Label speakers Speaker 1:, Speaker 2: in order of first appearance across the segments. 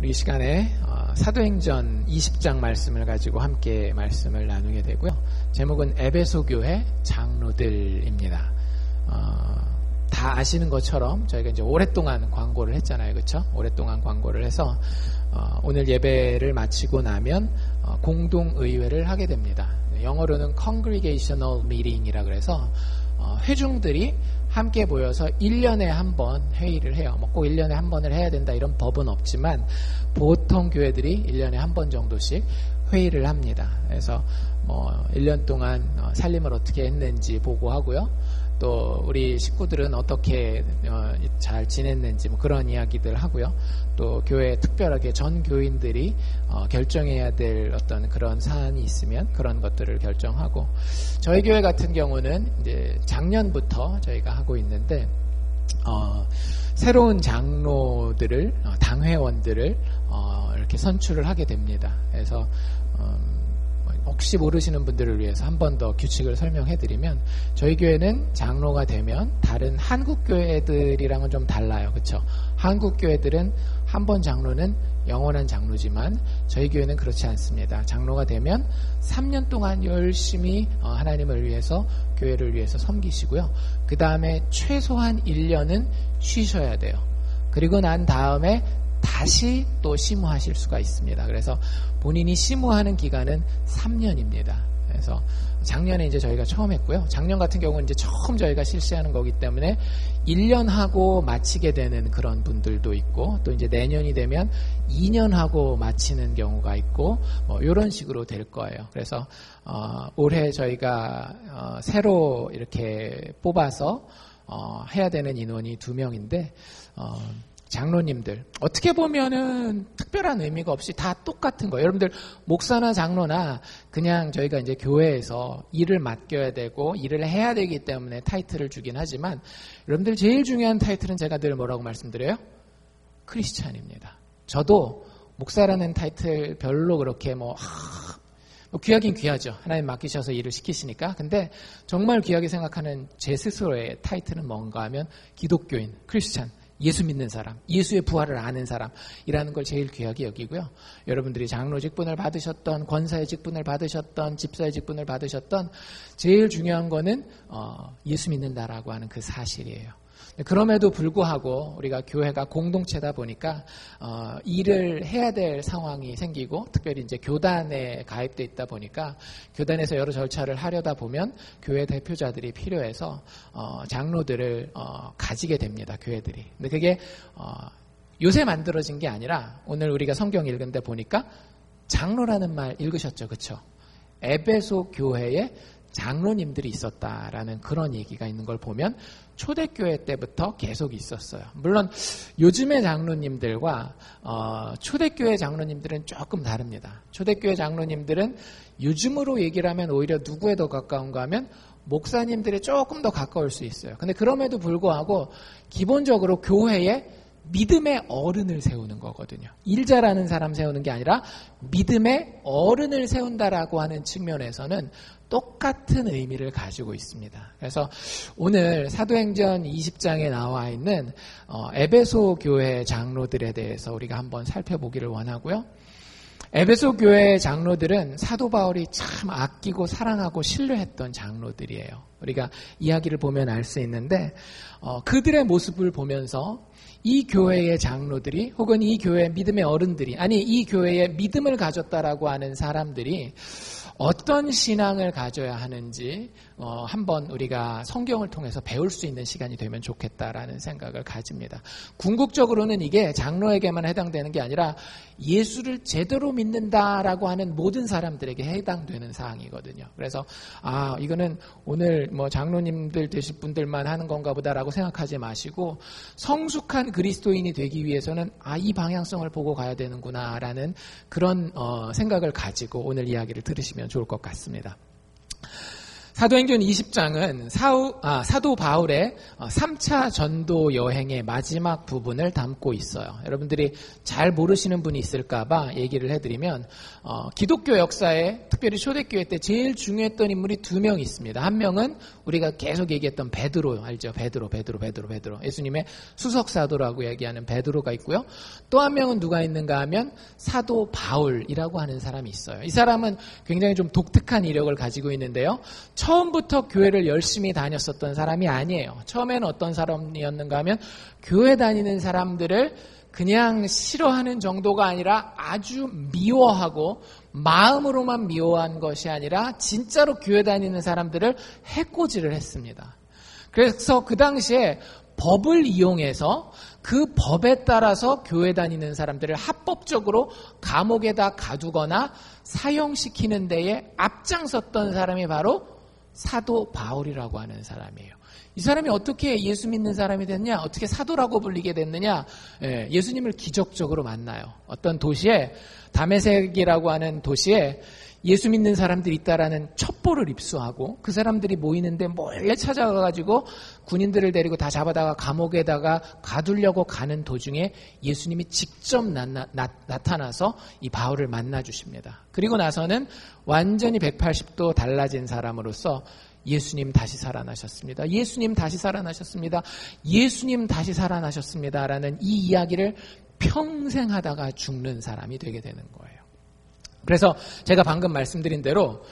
Speaker 1: 우리 시간에 사도행전 20장 말씀을 가지고 함께 말씀을 나누게 되고요. 제목은 에베소 교회 장로들입니다. 다 아시는 것처럼 저희가 이제 오랫동안 광고를 했잖아요, 그렇죠? 오랫동안 광고를 해서 오늘 예배를 마치고 나면 공동의회를 하게 됩니다. 영어로는 Congregational Meeting이라 그래서 회중들이 함께 모여서 1년에 한 번 회의를 해요. 꼭 1년에 한 번을 해야 된다 이런 법은 없지만 보통 교회들이 1년에 한 번 정도씩 회의를 합니다. 그래서 1년 동안 살림을 어떻게 했는지 보고하고요. 또 우리 식구들은 어떻게 잘 지냈는지 그런 이야기들 하고요. 또 교회에 특별하게 전 교인들이 결정해야 될 어떤 그런 사안이 있으면 그런 것들을 결정하고, 저희 교회 같은 경우는 이제 작년부터 저희가 하고 있는데 새로운 장로들을 당회원들을 이렇게 선출을 하게 됩니다. 그래서 혹시 모르시는 분들을 위해서 한 번 더 규칙을 설명해드리면, 저희 교회는 장로가 되면 다른 한국 교회들이랑은 좀 달라요. 그렇죠? 한국 교회들은 한 번 장로는 영원한 장로지만 저희 교회는 그렇지 않습니다. 장로가 되면 3년 동안 열심히 하나님을 위해서, 교회를 위해서 섬기시고요. 그 다음에 최소한 1년은 쉬셔야 돼요. 그리고 난 다음에 다시 또 심호하실 수가 있습니다. 그래서 본인이 심호하는 기간은 3년입니다. 그래서 작년에 이제 저희가 처음 했고요. 작년 같은 경우는 이제 처음 저희가 실시하는 거기 때문에 1년 하고 마치게 되는 그런 분들도 있고, 또 이제 내년이 되면 2년 하고 마치는 경우가 있고, 이런 식으로 될 거예요. 그래서 올해 저희가 새로 이렇게 뽑아서 해야 되는 인원이 2명인데 장로님들 어떻게 보면은 특별한 의미가 없이 다 똑같은 거예요. 여러분들 목사나 장로나 그냥 저희가 이제 교회에서 일을 맡겨야 되고 일을 해야 되기 때문에 타이틀을 주긴 하지만, 여러분들 제일 중요한 타이틀은 제가 늘 뭐라고 말씀드려요? 크리스찬입니다. 저도 목사라는 타이틀 별로 그렇게 귀하긴 귀하죠. 하나님 맡기셔서 일을 시키시니까. 근데 정말 귀하게 생각하는 제 스스로의 타이틀은 뭔가 하면 기독교인, 크리스찬, 예수 믿는 사람, 예수의 부활을 아는 사람이라는 걸 제일 귀하게 여기고요. 여러분들이 장로 직분을 받으셨던, 권사의 직분을 받으셨던, 집사의 직분을 받으셨던, 제일 중요한 거는 예수 믿는다라고 하는 그 사실이에요. 그럼에도 불구하고 우리가 교회가 공동체다 보니까 일을 해야 될 상황이 생기고, 특별히 이제 교단에 가입돼 있다 보니까 교단에서 여러 절차를 하려다 보면 교회 대표자들이 필요해서 장로들을 가지게 됩니다. 교회들이. 근데 그게 요새 만들어진 게 아니라, 오늘 우리가 성경 읽은데 보니까 장로라는 말 읽으셨죠, 그렇죠? 에베소 교회에 장로님들이 있었다라는 그런 얘기가 있는 걸 보면 초대교회 때부터 계속 있었어요. 물론 요즘의 장로님들과 초대교회 장로님들은 조금 다릅니다. 초대교회 장로님들은 요즘으로 얘기를 하면 오히려 누구에 더 가까운가 하면 목사님들이 조금 더 가까울 수 있어요. 근데 그럼에도 불구하고 기본적으로 교회에 믿음의 어른을 세우는 거거든요. 일 잘하는 사람 세우는 게 아니라 믿음의 어른을 세운다라고 하는 측면에서는 똑같은 의미를 가지고 있습니다. 그래서 오늘 사도행전 20장에 나와 있는 에베소 교회 장로들에 대해서 우리가 한번 살펴보기를 원하고요. 에베소 교회 장로들은 사도 바울이 참 아끼고 사랑하고 신뢰했던 장로들이에요. 우리가 이야기를 보면 알 수 있는데 그들의 모습을 보면서 이 교회의 장로들이, 혹은 이 교회의 믿음의 어른들이, 아니 이 교회에 믿음을 가졌다라고 하는 사람들이 어떤 신앙을 가져야 하는지 한번 우리가 성경을 통해서 배울 수 있는 시간이 되면 좋겠다라는 생각을 가집니다. 궁극적으로는 이게 장로에게만 해당되는 게 아니라 예수를 제대로 믿는다라고 하는 모든 사람들에게 해당되는 사항이거든요. 그래서 이거는 오늘 장로님들 되실 분들만 하는 건가 보다라고 생각하지 마시고, 성숙한 그리스도인이 되기 위해서는 이 방향성을 보고 가야 되는구나라는 그런 생각을 가지고 오늘 이야기를 들으시면 좋을 것 같습니다. 사도행전 20장은 사도 바울의 3차 전도 여행의 마지막 부분을 담고 있어요. 여러분들이 잘 모르시는 분이 있을까봐 얘기를 해드리면 기독교 역사에 특별히 초대교회 때 제일 중요했던 인물이 2명 있습니다. 한 명은 우리가 계속 얘기했던 베드로 알죠? 베드로. 예수님의 수석사도라고 얘기하는 베드로가 있고요. 또 한 명은 누가 있는가 하면 사도 바울이라고 하는 사람이 있어요. 이 사람은 굉장히 좀 독특한 이력을 가지고 있는데요. 처음부터 교회를 열심히 다녔었던 사람이 아니에요. 처음에는 어떤 사람이었는가 하면 교회 다니는 사람들을 그냥 싫어하는 정도가 아니라 아주 미워하고 마음으로만 미워한 것이 아니라 진짜로 교회 다니는 사람들을 해코지를 했습니다. 그래서 그 당시에 법을 이용해서 그 법에 따라서 교회 다니는 사람들을 합법적으로 감옥에다 가두거나 사형시키는 데에 앞장섰던 사람이 바로 사도 바울이라고 하는 사람이에요. 이 사람이 어떻게 예수 믿는 사람이 됐냐? 어떻게 사도라고 불리게 됐느냐? 예수님을 기적적으로 만나요. 어떤 도시에, 다메섹이라고 하는 도시에 예수 믿는 사람들이 있다라는 첩보를 입수하고 그 사람들이 모이는데 몰래 찾아가가지고 군인들을 데리고 다 잡아다가 감옥에다가 가두려고 가는 도중에 예수님이 직접 나타나서 이 바울을 만나주십니다. 그리고 나서는 완전히 180도 달라진 사람으로서 예수님 다시 살아나셨습니다. 예수님 다시 살아나셨습니다. 예수님 다시 살아나셨습니다. 라는 이 이야기를 평생 하다가 죽는 사람이 되게 되는 거예요. 그래서 제가 방금 말씀드린 대로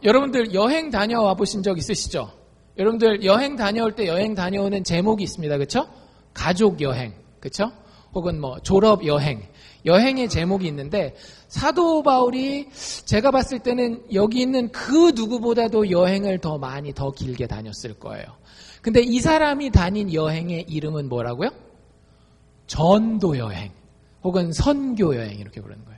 Speaker 1: 여러분들 여행 다녀와 보신 적 있으시죠? 여러분들 여행 다녀올 때 여행 다녀오는 제목이 있습니다. 그렇죠? 가족 여행, 그렇죠? 혹은 뭐 졸업 여행, 여행의 제목이 있는데 사도 바울이 제가 봤을 때는 여기 있는 그 누구보다도 여행을 더 많이 더 길게 다녔을 거예요. 근데 이 사람이 다닌 여행의 이름은 뭐라고요? 전도 여행 혹은 선교 여행 이렇게 부르는 거예요.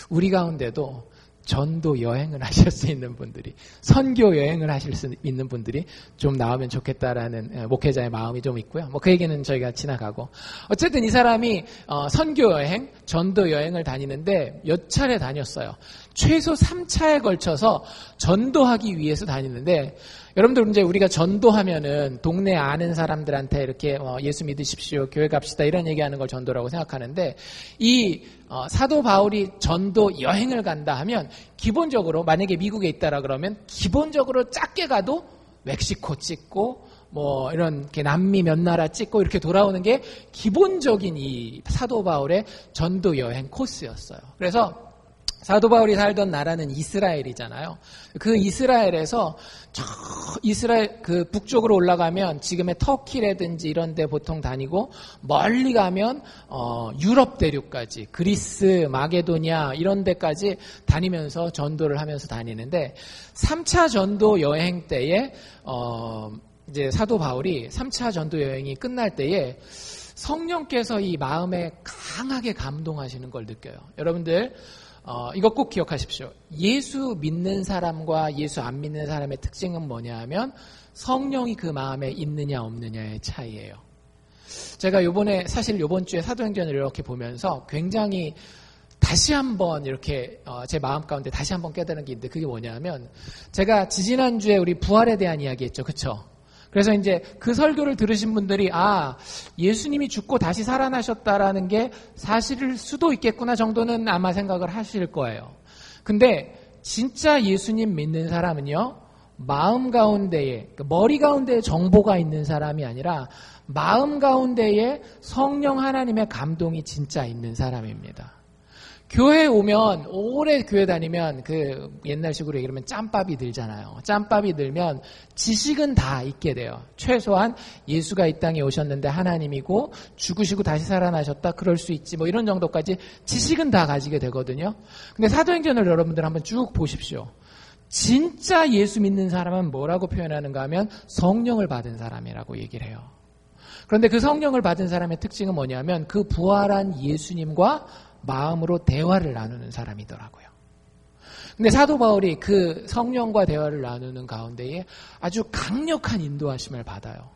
Speaker 1: 우리 가운데도 전도 여행을 하실 수 있는 분들이, 선교 여행을 하실 수 있는 분들이 좀 나오면 좋겠다라는 목회자의 마음이 좀 있고요. 뭐 그 얘기는 저희가 지나가고. 어쨌든 이 사람이 선교 여행, 전도 여행을 다니는데 몇 차례 다녔어요. 최소 3차에 걸쳐서 전도하기 위해서 다니는데, 여러분들 이제 우리가 전도하면은 동네 아는 사람들한테 이렇게 예수 믿으십시오, 교회 갑시다 이런 얘기하는 걸 전도라고 생각하는데, 이 사도 바울이 전도 여행을 간다 하면 기본적으로 만약에 미국에 있다라 그러면 기본적으로 작게 가도 멕시코 찍고 뭐 이런 남미 몇 나라 찍고 이렇게 돌아오는 게 기본적인 이 사도 바울의 전도 여행 코스였어요. 그래서 사도 바울이 살던 나라는 이스라엘이잖아요. 그 이스라엘에서 이스라엘 그 북쪽으로 올라가면 지금의 터키라든지 이런 데 보통 다니고, 멀리 가면 유럽 대륙까지, 그리스, 마게도니아 이런 데까지 다니면서 전도를 하면서 다니는데, 3차 전도 여행 때에 이제 사도 바울이 3차 전도 여행이 끝날 때에 성령께서 이 마음에 강하게 감동하시는 걸 느껴요. 여러분들 이거 꼭 기억하십시오. 예수 믿는 사람과 예수 안 믿는 사람의 특징은 뭐냐 하면 성령이 그 마음에 있느냐 없느냐의 차이예요. 제가 사실 요번 주에 사도행전을 이렇게 보면서 굉장히 다시 한번 이렇게 제 마음 가운데 다시 한번 깨달은 게 있는데, 그게 뭐냐 하면 제가 지지난주에 우리 부활에 대한 이야기 했죠. 그쵸? 그래서 이제 그 설교를 들으신 분들이 예수님이 죽고 다시 살아나셨다라는 게 사실일 수도 있겠구나 정도는 아마 생각을 하실 거예요. 근데 진짜 예수님 믿는 사람은요, 마음 가운데에, 머리 가운데에 정보가 있는 사람이 아니라 마음 가운데에 성령 하나님의 감동이 진짜 있는 사람입니다. 교회에 오면, 오래 교회 다니면 그 옛날식으로 얘기하면 짬밥이 들잖아요. 짬밥이 들면 지식은 다 있게 돼요. 최소한 예수가 이 땅에 오셨는데 하나님이고 죽으시고 다시 살아나셨다, 그럴 수 있지, 뭐 이런 정도까지 지식은 다 가지게 되거든요. 근데 사도행전을 여러분들 한번 쭉 보십시오. 진짜 예수 믿는 사람은 뭐라고 표현하는가 하면 성령을 받은 사람이라고 얘기를 해요. 그런데 그 성령을 받은 사람의 특징은 뭐냐면 그 부활한 예수님과 마음으로 대화를 나누는 사람이더라고요. 근데 사도 바울이 그 성령과 대화를 나누는 가운데에 아주 강력한 인도하심을 받아요.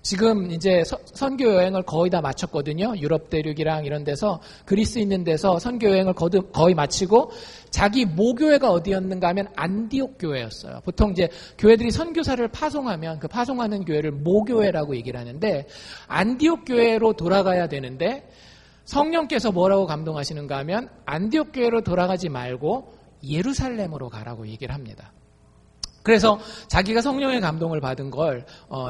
Speaker 1: 지금 이제 선교 여행을 거의 다 마쳤거든요. 유럽 대륙이랑 이런 데서, 그리스 있는 데서 선교 여행을 거의 마치고 자기 모교회가 어디였는가 하면 안디옥 교회였어요. 보통 이제 교회들이 선교사를 파송하면 그 파송하는 교회를 모교회라고 얘기를 하는데, 안디옥 교회로 돌아가야 되는데 성령께서 뭐라고 감동하시는가 하면 안디옥 교회로 돌아가지 말고 예루살렘으로 가라고 얘기를 합니다. 그래서 자기가 성령의 감동을 받은 걸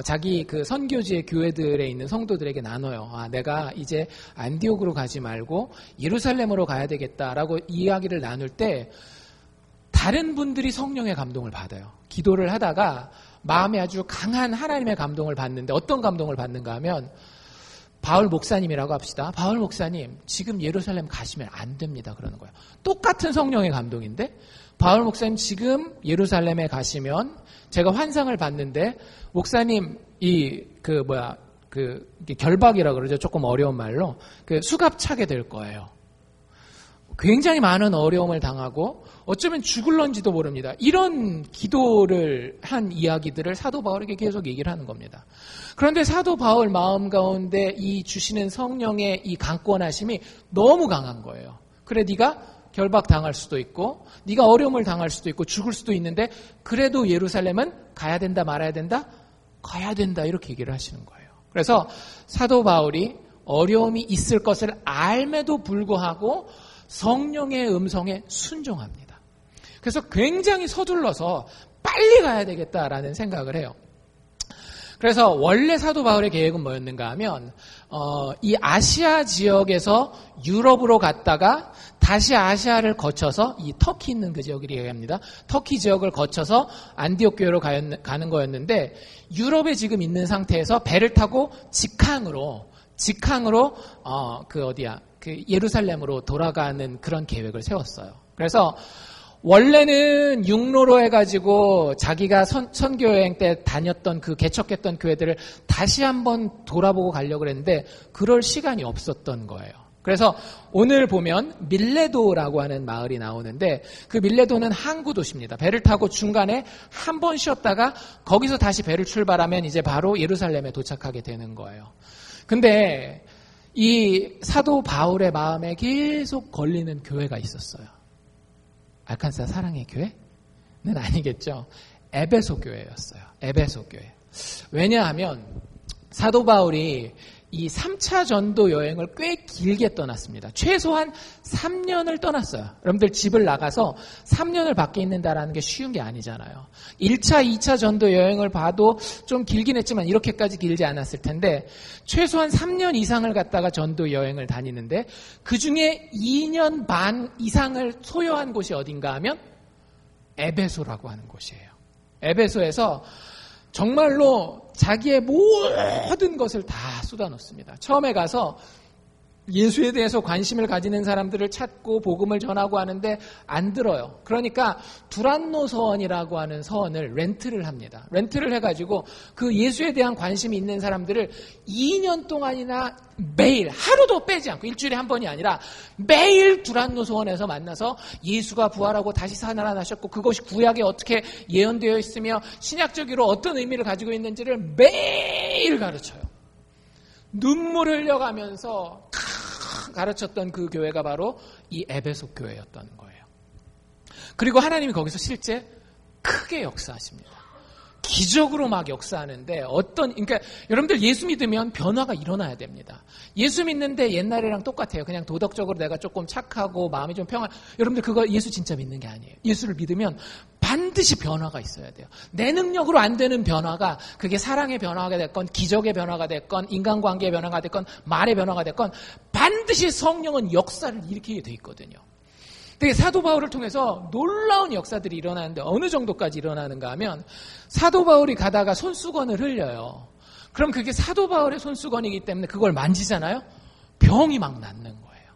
Speaker 1: 자기 그 선교지의 교회들에 있는 성도들에게 나눠요. 내가 이제 안디옥으로 가지 말고 예루살렘으로 가야 되겠다라고 이야기를 나눌 때 다른 분들이 성령의 감동을 받아요. 기도를 하다가 마음에 아주 강한 하나님의 감동을 받는데, 어떤 감동을 받는가 하면 바울 목사님이라고 합시다. 바울 목사님, 지금 예루살렘 가시면 안 됩니다. 그러는 거예요. 똑같은 성령의 감동인데, 바울 목사님 지금 예루살렘에 가시면 제가 환상을 봤는데, 목사님 결박이라 그러죠. 조금 어려운 말로 수갑 차게 될 거예요. 굉장히 많은 어려움을 당하고 어쩌면 죽을런지도 모릅니다. 이런 기도를 한 이야기들을 사도 바울에게 계속 얘기를 하는 겁니다. 그런데 사도 바울 마음 가운데 이 주시는 성령의 이 강권하심이 너무 강한 거예요. 그래, 네가 결박 당할 수도 있고 네가 어려움을 당할 수도 있고 죽을 수도 있는데 그래도 예루살렘은 가야 된다 말아야 된다? 가야 된다, 이렇게 얘기를 하시는 거예요. 그래서 사도 바울이 어려움이 있을 것을 알매도 불구하고 성령의 음성에 순종합니다. 그래서 굉장히 서둘러서 빨리 가야 되겠다라는 생각을 해요. 그래서 원래 사도 바울의 계획은 뭐였는가 하면 이 아시아 지역에서 유럽으로 갔다가 다시 아시아를 거쳐서 이 터키 있는 그 지역을 얘기합니다. 터키 지역을 거쳐서 안디옥 교회로 가는 거였는데, 유럽에 지금 있는 상태에서 배를 타고 직항으로 예루살렘으로 돌아가는 그런 계획을 세웠어요. 그래서 원래는 육로로 해가지고 자기가 선교여행 때 다녔던 그 개척했던 교회들을 다시 한번 돌아보고 가려고 했는데 그럴 시간이 없었던 거예요. 그래서 오늘 보면 밀레도라고 하는 마을이 나오는데, 그 밀레도는 항구 도시입니다. 배를 타고 중간에 한 번 쉬었다가 거기서 다시 배를 출발하면 이제 바로 예루살렘에 도착하게 되는 거예요. 근데 이 사도 바울의 마음에 계속 걸리는 교회가 있었어요. 알칸사 사랑의 교회는 아니겠죠. 에베소 교회였어요. 에베소 교회. 왜냐하면 사도 바울이 이 3차 전도 여행을 꽤 길게 떠났습니다. 최소한 3년을 떠났어요. 여러분들 집을 나가서 3년을 밖에 있는다라는 게 쉬운 게 아니잖아요. 1차, 2차 전도 여행을 봐도 좀 길긴 했지만 이렇게까지 길지 않았을 텐데 최소한 3년 이상을 갔다가 전도 여행을 다니는데 그중에 2년 반 이상을 소요한 곳이 어딘가 하면 에베소라고 하는 곳이에요. 에베소에서 정말로 자기의 모든 것을 다 쏟아놓습니다. 처음에 가서 예수에 대해서 관심을 가지는 사람들을 찾고 복음을 전하고 하는데 안 들어요. 그러니까 두란노 서원이라고 하는 서원을 렌트를 합니다. 렌트를 해가지고 그 예수에 대한 관심이 있는 사람들을 2년 동안이나 매일 하루도 빼지 않고, 일주일에 한 번이 아니라 매일 두란노 서원에서 만나서 예수가 부활하고 다시 살아나셨고 그것이 구약에 어떻게 예언되어 있으며 신약적으로 어떤 의미를 가지고 있는지를 매일 가르쳐요. 눈물을 흘려가면서 가르쳤던 그 교회가 바로 이 에베소 교회였던 거예요. 그리고 하나님이 거기서 실제 크게 역사하십니다. 기적으로 막 역사하는데 그러니까 여러분들 예수 믿으면 변화가 일어나야 됩니다. 예수 믿는데 옛날이랑 똑같아요. 그냥 도덕적으로 내가 조금 착하고 마음이 좀 여러분들 그거 예수 진짜 믿는 게 아니에요. 예수를 믿으면 반드시 변화가 있어야 돼요. 내 능력으로 안 되는 변화가, 그게 사랑의 변화가 됐건 기적의 변화가 됐건 인간관계의 변화가 됐건 말의 변화가 됐건 반드시 성령은 역사를 일으키게 돼 있거든요. 근데 사도 바울을 통해서 놀라운 역사들이 일어나는데 어느 정도까지 일어나는가 하면, 사도 바울이 가다가 손수건을 흘려요. 그럼 그게 사도 바울의 손수건이기 때문에 그걸 만지잖아요. 병이 막 낫는 거예요.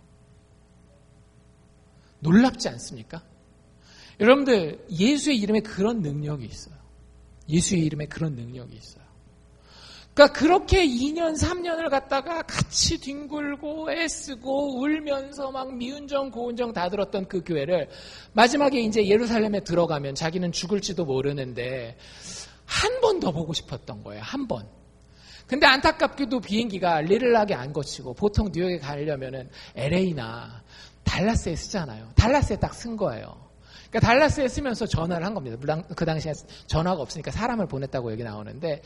Speaker 1: 놀랍지 않습니까? 여러분들 예수의 이름에 그런 능력이 있어요. 예수의 이름에 그런 능력이 있어요. 그러니까 그렇게 2년 3년을 갔다가 같이 뒹굴고 애쓰고 울면서 막 미운정 고운정 다 들었던 그 교회를 마지막에 이제 예루살렘에 들어가면 자기는 죽을지도 모르는데 한 번 더 보고 싶었던 거예요. 한 번. 근데 안타깝게도 비행기가 리를락에 안 거치고 보통 뉴욕에 가려면은 LA나 달라스에 쓰잖아요. 달라스에 딱 쓴 거예요. 그러니까 달라스에 쓰면서 전화를 한 겁니다. 물론 그 당시에 전화가 없으니까 사람을 보냈다고 얘기 나오는데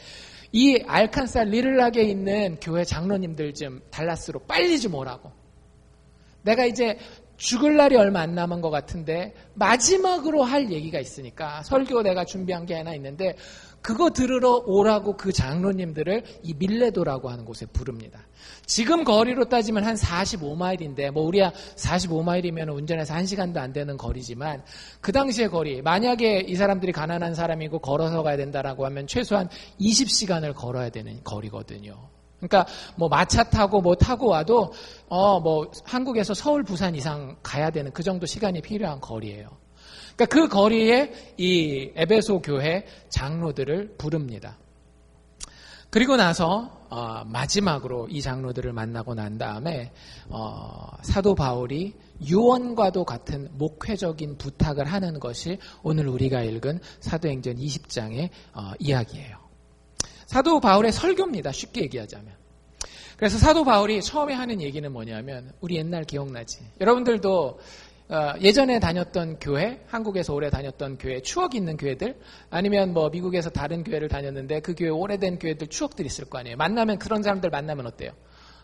Speaker 1: 이 알칸사 리를락에 있는 교회 장로님들 좀 달라스로 빨리 좀 오라고. 내가 이제 죽을 날이 얼마 안 남은 것 같은데 마지막으로 할 얘기가 있으니까 설교 내가 준비한 게 하나 있는데 그거 들으러 오라고 그 장로님들을 이 밀레도라고 하는 곳에 부릅니다. 지금 거리로 따지면 한 45마일인데 뭐 우리야 45마일이면 운전해서 1시간도 안 되는 거리지만 그 당시의 거리 만약에 이 사람들이 가난한 사람이고 걸어서 가야 된다라고 하면 최소한 20시간을 걸어야 되는 거리거든요. 그러니까 뭐 마차 타고 뭐 타고 와도 뭐 한국에서 서울 부산 이상 가야 되는 그 정도 시간이 필요한 거리예요. 그러니까 그 거리에 이 에베소 교회 장로들을 부릅니다. 그리고 나서 마지막으로 이 장로들을 만나고 난 다음에 사도 바울이 유언과도 같은 목회적인 부탁을 하는 것이 오늘 우리가 읽은 사도행전 20장의 이야기예요. 사도 바울의 설교입니다. 쉽게 얘기하자면. 그래서 사도 바울이 처음에 하는 얘기는 뭐냐면 우리 옛날 기억나지? 여러분들도 예전에 다녔던 교회, 한국에서 오래 다녔던 교회, 추억이 있는 교회들, 아니면 뭐 미국에서 다른 교회를 다녔는데 그 교회 오래된 교회들 추억들이 있을 거 아니에요. 만나면 그런 사람들 만나면 어때요?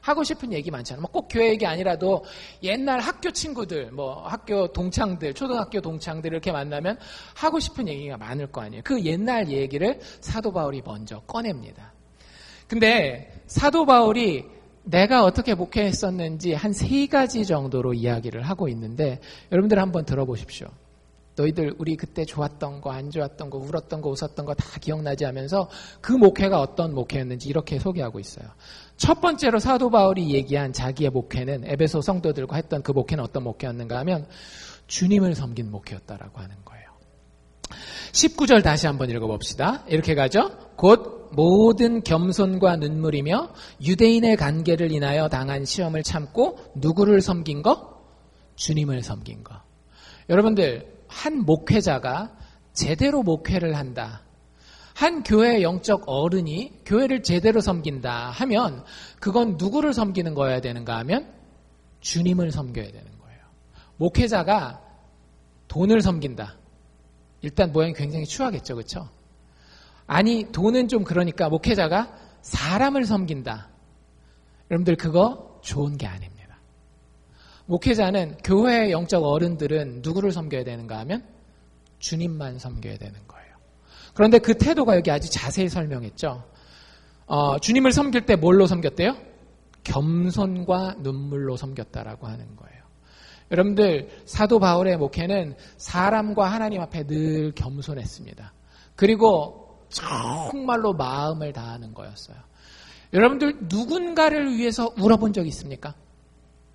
Speaker 1: 하고 싶은 얘기 많잖아요. 뭐 꼭 교회 얘기 아니라도 옛날 학교 친구들, 뭐 학교 동창들, 초등학교 동창들 이렇게 만나면 하고 싶은 얘기가 많을 거 아니에요. 그 옛날 얘기를 사도 바울이 먼저 꺼냅니다. 근데 사도 바울이 내가 어떻게 목회했었는지 한 3가지 정도로 이야기를 하고 있는데 여러분들 한번 들어보십시오. 너희들 우리 그때 좋았던 거, 안 좋았던 거, 울었던 거, 웃었던 거 다 기억나지 하면서 그 목회가 어떤 목회였는지 이렇게 소개하고 있어요. 첫 번째로 사도 바울이 얘기한 자기의 목회는 에베소 성도들과 했던 그 목회는 어떤 목회였는가 하면 주님을 섬긴 목회였다라고 하는 거예요. 19절 다시 한번 읽어봅시다. 이렇게 가죠. 곧 모든 겸손과 눈물이며 유대인의 관계를 인하여 당한 시험을 참고 누구를 섬긴 거? 주님을 섬긴 거. 여러분들 한 목회자가 제대로 목회를 한다. 한 교회의 영적 어른이 교회를 제대로 섬긴다 하면 그건 누구를 섬기는 거여야 되는가 하면 주님을 섬겨야 되는 거예요. 목회자가 돈을 섬긴다. 일단 모양이 굉장히 추하겠죠. 그렇죠? 아니 돈은 좀 그러니까 목회자가 사람을 섬긴다. 여러분들 그거 좋은 게 아닙니다. 목회자는 교회의 영적 어른들은 누구를 섬겨야 되는가 하면 주님만 섬겨야 되는 거예요. 그런데 그 태도가 여기 아주 자세히 설명했죠. 주님을 섬길 때 뭘로 섬겼대요? 겸손과 눈물로 섬겼다라고 하는 거예요. 여러분들 사도 바울의 목회는 사람과 하나님 앞에 늘 겸손했습니다. 그리고 정말로 마음을 다하는 거였어요. 여러분들 누군가를 위해서 울어본 적 있습니까?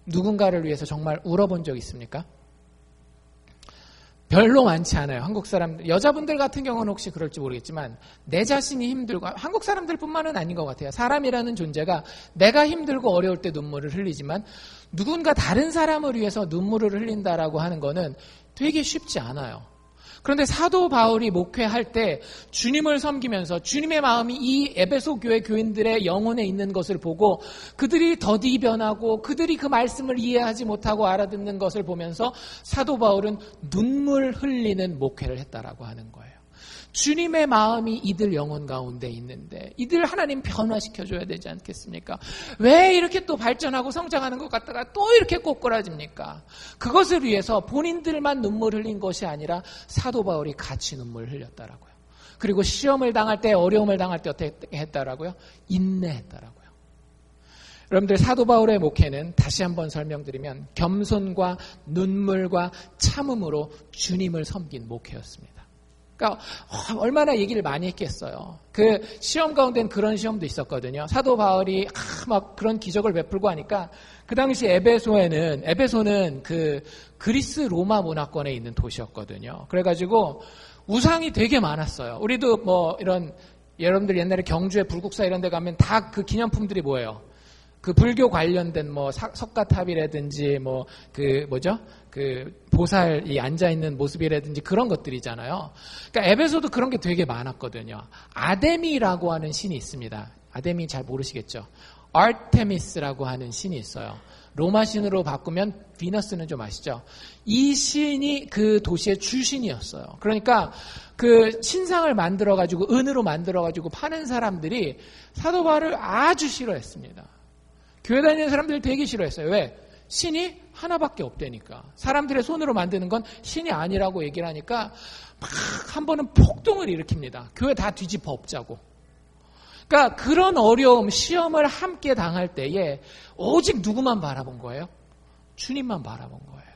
Speaker 1: 누군가를 위해서 정말 울어본 적 있습니까? 별로 많지 않아요. 한국 사람들, 여자분들 같은 경우는 혹시 그럴지 모르겠지만 내 자신이 힘들고 한국 사람들뿐만은 아닌 것 같아요. 사람이라는 존재가 내가 힘들고 어려울 때 눈물을 흘리지만 누군가 다른 사람을 위해서 눈물을 흘린다라고 하는 거는 되게 쉽지 않아요. 그런데 사도 바울이 목회할 때 주님을 섬기면서 주님의 마음이 이 에베소 교회 교인들의 영혼에 있는 것을 보고 그들이 더디 변하고 그들이 그 말씀을 이해하지 못하고 알아듣는 것을 보면서 사도 바울은 눈물 흘리는 목회를 했다라고 하는 거예요. 주님의 마음이 이들 영혼 가운데 있는데 이들 하나님 변화시켜줘야 되지 않겠습니까? 왜 이렇게 또 발전하고 성장하는 것 같다가 또 이렇게 꼬꾸라집니까? 그것을 위해서 본인들만 눈물 흘린 것이 아니라 사도 바울이 같이 눈물 흘렸다라고요. 그리고 시험을 당할 때 어려움을 당할 때 어떻게 했다라고요? 인내했다라고요. 여러분들 사도 바울의 목회는 다시 한번 설명드리면 겸손과 눈물과 참음으로 주님을 섬긴 목회였습니다. 그러니까 얼마나 얘기를 많이 했겠어요. 그 시험 가운데는 그런 시험도 있었거든요. 사도 바울이 막 그런 기적을 베풀고 하니까 그 당시 에베소는 그 그리스 로마 문화권에 있는 도시였거든요. 그래가지고 우상이 되게 많았어요. 우리도 뭐 이런 여러분들 옛날에 경주에 불국사 이런 데 가면 다 그 기념품들이 뭐예요? 그 불교 관련된 뭐 석가탑이라든지 뭐 그 뭐죠? 그 보살이 앉아있는 모습이라든지 그런 것들이잖아요. 그러니까 에베소도 그런 게 되게 많았거든요. 아데미라고 하는 신이 있습니다. 아데미 잘 모르시겠죠? 아르테미스라고 하는 신이 있어요. 로마 신으로 바꾸면 비너스는 좀 아시죠? 이 신이 그 도시의 주신이었어요. 그러니까 그 신상을 만들어가지고 은으로 만들어가지고 파는 사람들이 사도 바울을 아주 싫어했습니다. 교회 다니는 사람들 되게 싫어했어요. 왜? 신이 하나밖에 없다니까. 사람들의 손으로 만드는 건 신이 아니라고 얘기를 하니까 막 한 번은 폭동을 일으킵니다. 교회 다 뒤집어 엎자고. 그러니까 그런 어려움, 시험을 함께 당할 때에 오직 누구만 바라본 거예요? 주님만 바라본 거예요.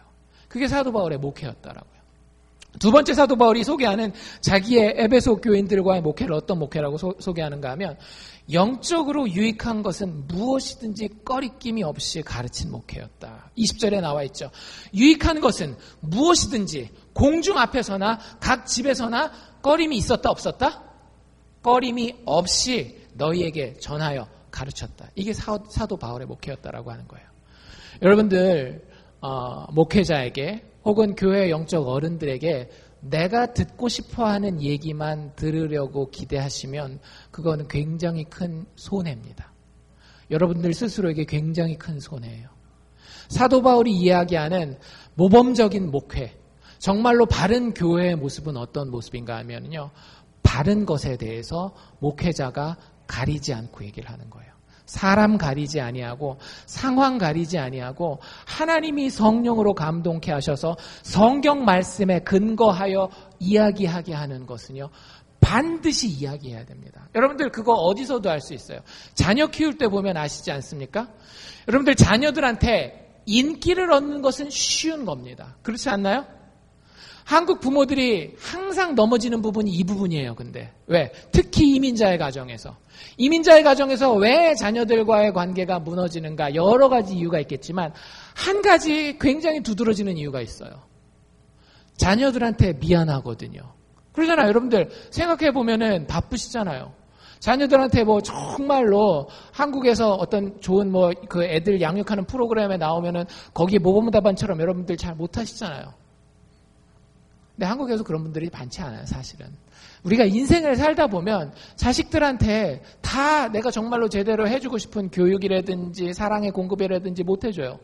Speaker 1: 그게 사도 바울의 목회였다라고요. 두 번째 사도 바울이 소개하는 자기의 에베소 교인들과의 목회를 어떤 목회라고 소개하는가 하면 영적으로 유익한 것은 무엇이든지 꺼리낌이 없이 가르친 목회였다. 20절에 나와 있죠. 유익한 것은 무엇이든지 공중 앞에서나 각 집에서나 꺼림이 있었다 없었다? 꺼림이 없이 너희에게 전하여 가르쳤다. 이게 사도 바울의 목회였다라고 하는 거예요. 여러분들 목회자에게 혹은 교회 영적 어른들에게 내가 듣고 싶어하는 얘기만 들으려고 기대하시면 그거는 굉장히 큰 손해입니다. 여러분들 스스로에게 굉장히 큰 손해예요. 사도 바울이 이야기하는 모범적인 목회, 정말로 바른 교회의 모습은 어떤 모습인가 하면요, 바른 것에 대해서 목회자가 가리지 않고 얘기를 하는 거예요. 사람 가리지 아니하고 상황 가리지 아니하고 하나님이 성령으로 감동케 하셔서 성경 말씀에 근거하여 이야기하게 하는 것은요, 반드시 이야기해야 됩니다. 여러분들 그거 어디서도 할 수 있어요. 자녀 키울 때 보면 아시지 않습니까? 여러분들 자녀들한테 인기를 얻는 것은 쉬운 겁니다. 그렇지 않나요? 한국 부모들이 항상 넘어지는 부분이 이 부분이에요. 근데 왜? 특히 이민자의 가정에서. 이민자의 가정에서 왜 자녀들과의 관계가 무너지는가? 여러 가지 이유가 있겠지만 한 가지 굉장히 두드러지는 이유가 있어요. 자녀들한테 미안하거든요. 그러잖아요. 여러분들 생각해 보면은 바쁘시잖아요. 자녀들한테 뭐 정말로 한국에서 어떤 좋은 뭐 그 애들 양육하는 프로그램에 나오면은 거기에 모범답안처럼 여러분들 잘 못하시잖아요. 근데 한국에서 그런 분들이 많지 않아요, 사실은. 우리가 인생을 살다 보면 자식들한테 다 내가 정말로 제대로 해주고 싶은 교육이라든지 사랑의 공급이라든지 못 해줘요.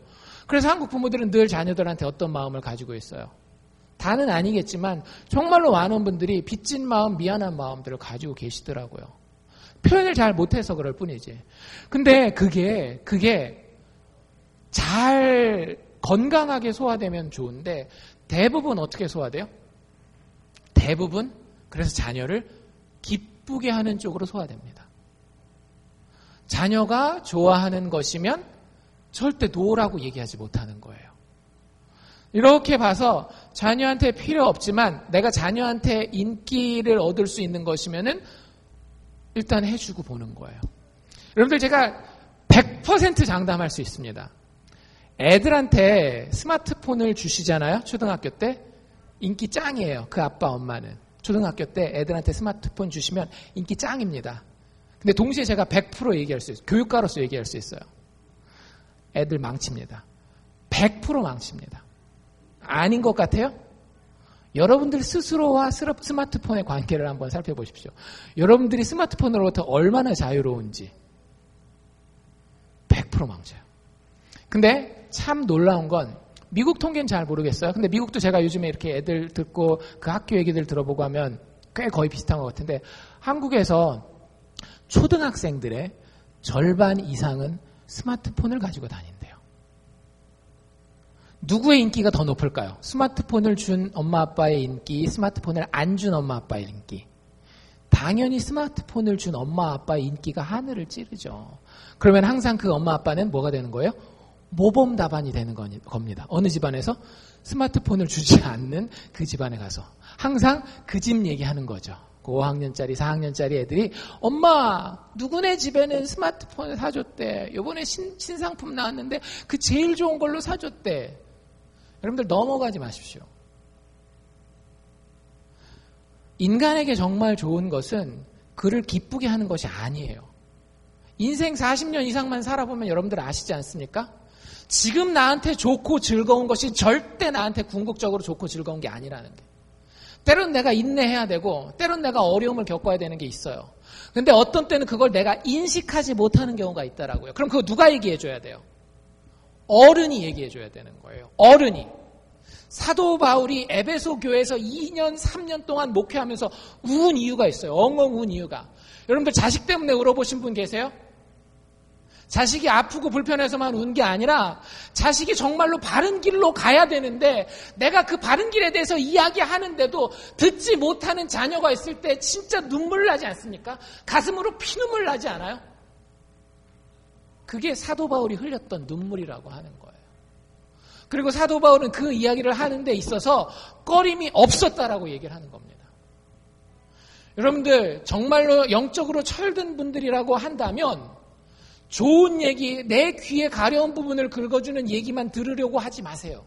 Speaker 1: 그래서 한국 부모들은 늘 자녀들한테 어떤 마음을 가지고 있어요? 다는 아니겠지만 정말로 많은 분들이 빚진 마음, 미안한 마음들을 가지고 계시더라고요. 표현을 잘 못해서 그럴 뿐이지. 근데 그게 잘 건강하게 소화되면 좋은데 대부분 어떻게 소화돼요? 대부분 그래서 자녀를 기쁘게 하는 쪽으로 소화됩니다. 자녀가 좋아하는 것이면 절대 노라고 얘기하지 못하는 거예요. 이렇게 봐서 자녀한테 필요 없지만 내가 자녀한테 인기를 얻을 수 있는 것이면은 일단 해주고 보는 거예요. 여러분들 제가 100% 장담할 수 있습니다. 애들한테 스마트폰을 주시잖아요. 초등학교 때 인기 짱이에요. 그 아빠 엄마는 초등학교 때 애들한테 스마트폰 주시면 인기 짱입니다. 근데 동시에 제가 100% 얘기할 수 있어요. 교육가로서 얘기할 수 있어요. 애들 망칩니다. 100% 망칩니다. 아닌 것 같아요? 여러분들 스스로와 스마트폰의 관계를 한번 살펴보십시오. 여러분들이 스마트폰으로부터 얼마나 자유로운지 100% 망쳐요. 근데 참 놀라운 건 미국 통계는 잘 모르겠어요. 근데 미국도 제가 요즘에 이렇게 애들 듣고 그 학교 얘기들 들어보고 하면 꽤 거의 비슷한 것 같은데 한국에서 초등학생들의 절반 이상은 스마트폰을 가지고 다닌대요. 누구의 인기가 더 높을까요? 스마트폰을 준 엄마 아빠의 인기, 스마트폰을 안 준 엄마 아빠의 인기. 당연히 스마트폰을 준 엄마 아빠의 인기가 하늘을 찌르죠. 그러면 항상 그 엄마 아빠는 뭐가 되는 거예요? 모범 답안이 되는 겁니다. 어느 집안에서? 스마트폰을 주지 않는 그 집안에 가서 항상 그 집 얘기하는 거죠. 그 5학년짜리, 4학년짜리 애들이 엄마 누구네 집에는 스마트폰을 사줬대. 이번에 신상품 나왔는데 그 제일 좋은 걸로 사줬대. 여러분들 넘어가지 마십시오. 인간에게 정말 좋은 것은 그를 기쁘게 하는 것이 아니에요. 인생 40년 이상만 살아보면 여러분들 아시지 않습니까? 지금 나한테 좋고 즐거운 것이 절대 나한테 궁극적으로 좋고 즐거운 게 아니라는 게. 때론 내가 인내해야 되고 때론 내가 어려움을 겪어야 되는 게 있어요. 근데 어떤 때는 그걸 내가 인식하지 못하는 경우가 있더라고요. 그럼 그거 누가 얘기해 줘야 돼요? 어른이 얘기해 줘야 되는 거예요. 어른이. 사도 바울이 에베소 교회에서 2년, 3년 동안 목회하면서 운 이유가 있어요. 엉엉 운 이유가. 여러분들 자식 때문에 울어보신 분 계세요? 자식이 아프고 불편해서만 운 게 아니라 자식이 정말로 바른 길로 가야 되는데 내가 그 바른 길에 대해서 이야기하는데도 듣지 못하는 자녀가 있을 때 진짜 눈물 나지 않습니까? 가슴으로 피눈물 나지 않아요? 그게 사도 바울이 흘렸던 눈물이라고 하는 거예요. 그리고 사도 바울은 그 이야기를 하는 데 있어서 꺼림이 없었다라고 얘기를 하는 겁니다. 여러분들 정말로 영적으로 철든 분들이라고 한다면 좋은 얘기, 내 귀에 가려운 부분을 긁어주는 얘기만 들으려고 하지 마세요.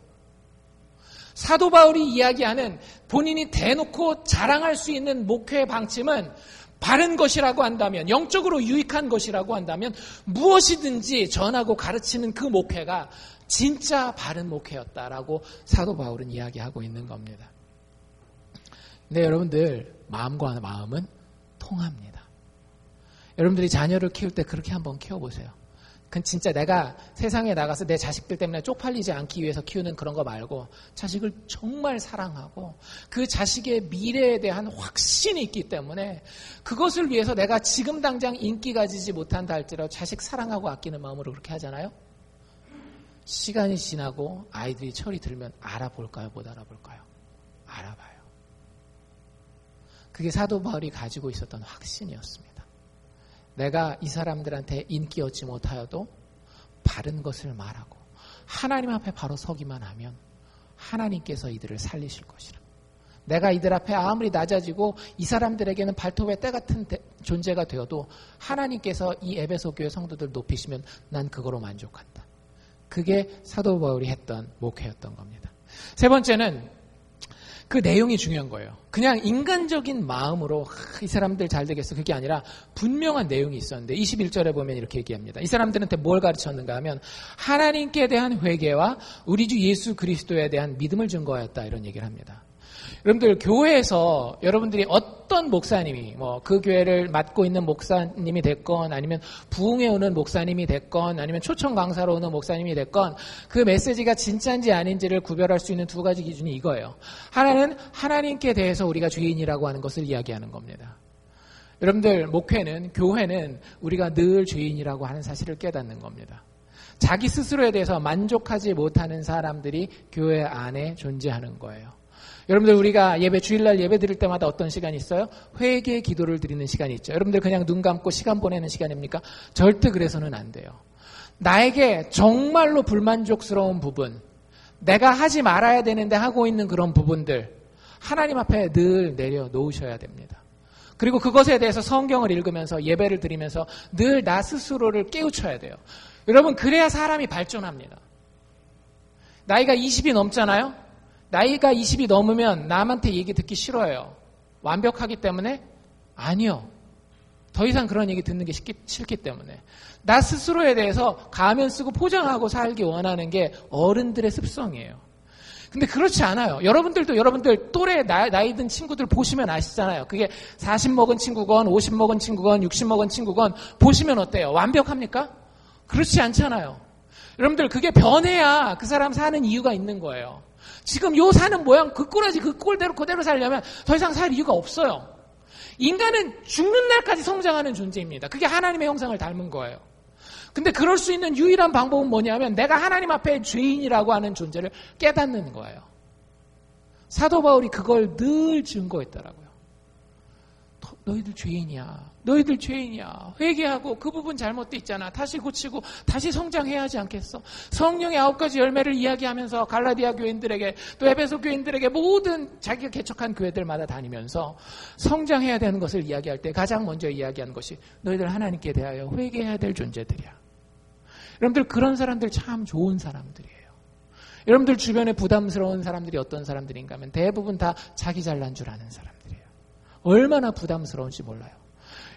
Speaker 1: 사도 바울이 이야기하는 본인이 대놓고 자랑할 수 있는 목회의 방침은 바른 것이라고 한다면, 영적으로 유익한 것이라고 한다면 무엇이든지 전하고 가르치는 그 목회가 진짜 바른 목회였다라고 사도 바울은 이야기하고 있는 겁니다. 근데 여러분들 마음과 마음은 통합니다. 여러분들이 자녀를 키울 때 그렇게 한번 키워보세요. 그건 진짜 내가 세상에 나가서 내 자식들 때문에 쪽팔리지 않기 위해서 키우는 그런 거 말고 자식을 정말 사랑하고 그 자식의 미래에 대한 확신이 있기 때문에 그것을 위해서 내가 지금 당장 인기 가지지 못한다 할지라도 자식 사랑하고 아끼는 마음으로 그렇게 하잖아요. 시간이 지나고 아이들이 철이 들면 알아볼까요? 못 알아볼까요? 알아봐요. 그게 사도 바울이 가지고 있었던 확신이었습니다. 내가 이 사람들한테 인기 얻지 못하여도 바른 것을 말하고 하나님 앞에 바로 서기만 하면 하나님께서 이들을 살리실 것이라. 내가 이들 앞에 아무리 낮아지고 이 사람들에게는 발톱의 때 같은 존재가 되어도 하나님께서 이 에베소 교회 성도들 높이시면 난 그거로 만족한다. 그게 사도 바울이 했던 목회였던 겁니다. 세 번째는 그 내용이 중요한 거예요. 그냥 인간적인 마음으로 이 사람들 잘 되겠어 그게 아니라 분명한 내용이 있었는데 21절에 보면 이렇게 얘기합니다. 이 사람들한테 뭘 가르쳤는가 하면 하나님께 대한 회개와 우리 주 예수 그리스도에 대한 믿음을 증거하였다 이런 얘기를 합니다. 여러분들 교회에서 여러분들이 어떤 목사님이 그 교회를 맡고 있는 목사님이 됐건 아니면 부흥회 오는 목사님이 됐건 아니면 초청 강사로 오는 목사님이 됐건 그 메시지가 진짜인지 아닌지를 구별할 수 있는 두 가지 기준이 이거예요. 하나는 하나님께 대해서 우리가 죄인이라고 하는 것을 이야기하는 겁니다. 여러분들 목회는 교회는 우리가 늘 죄인이라고 하는 사실을 깨닫는 겁니다. 자기 스스로에 대해서 만족하지 못하는 사람들이 교회 안에 존재하는 거예요. 여러분들 우리가 주일날 예배 드릴 때마다 어떤 시간이 있어요? 회개 기도를 드리는 시간이 있죠. 여러분들 그냥 눈 감고 시간 보내는 시간입니까? 절대 그래서는 안 돼요. 나에게 정말로 불만족스러운 부분, 내가 하지 말아야 되는데 하고 있는 그런 부분들 하나님 앞에 늘 내려놓으셔야 됩니다. 그리고 그것에 대해서 성경을 읽으면서 예배를 드리면서 늘 나 스스로를 깨우쳐야 돼요. 여러분 그래야 사람이 발전합니다. 나이가 20이 넘잖아요? 나이가 20이 넘으면 남한테 얘기 듣기 싫어요. 완벽하기 때문에? 아니요. 더 이상 그런 얘기 듣는 게 싫기 때문에. 나 스스로에 대해서 가면 쓰고 포장하고 살기 원하는 게 어른들의 습성이에요. 근데 그렇지 않아요. 여러분들도 여러분들 또래 나이 든 친구들 보시면 아시잖아요. 그게 40 먹은 친구건 50 먹은 친구건 60 먹은 친구건 보시면 어때요? 완벽합니까? 그렇지 않잖아요. 여러분들 그게 변해야 그 사람 사는 이유가 있는 거예요. 지금 요 사는 모양 그 꼴이지 그 꼴대로 그대로 살려면 더 이상 살 이유가 없어요. 인간은 죽는 날까지 성장하는 존재입니다. 그게 하나님의 형상을 닮은 거예요. 근데 그럴 수 있는 유일한 방법은 뭐냐면 내가 하나님 앞에 죄인이라고 하는 존재를 깨닫는 거예요. 사도 바울이 그걸 늘 증거했더라고요. 너희들 죄인이야. 너희들 죄인이야. 회개하고 그 부분 잘못돼 있잖아. 다시 고치고 다시 성장해야 하지 않겠어? 성령의 9가지 열매를 이야기하면서 갈라디아 교인들에게 또 에베소 교인들에게 모든 자기가 개척한 교회들마다 다니면서 성장해야 되는 것을 이야기할 때 가장 먼저 이야기하는 것이 너희들 하나님께 대하여 회개해야 될 존재들이야. 여러분들 그런 사람들 참 좋은 사람들이에요. 여러분들 주변에 부담스러운 사람들이 어떤 사람들인가 하면 대부분 다 자기 잘난 줄 아는 사람들이에요. 얼마나 부담스러운지 몰라요.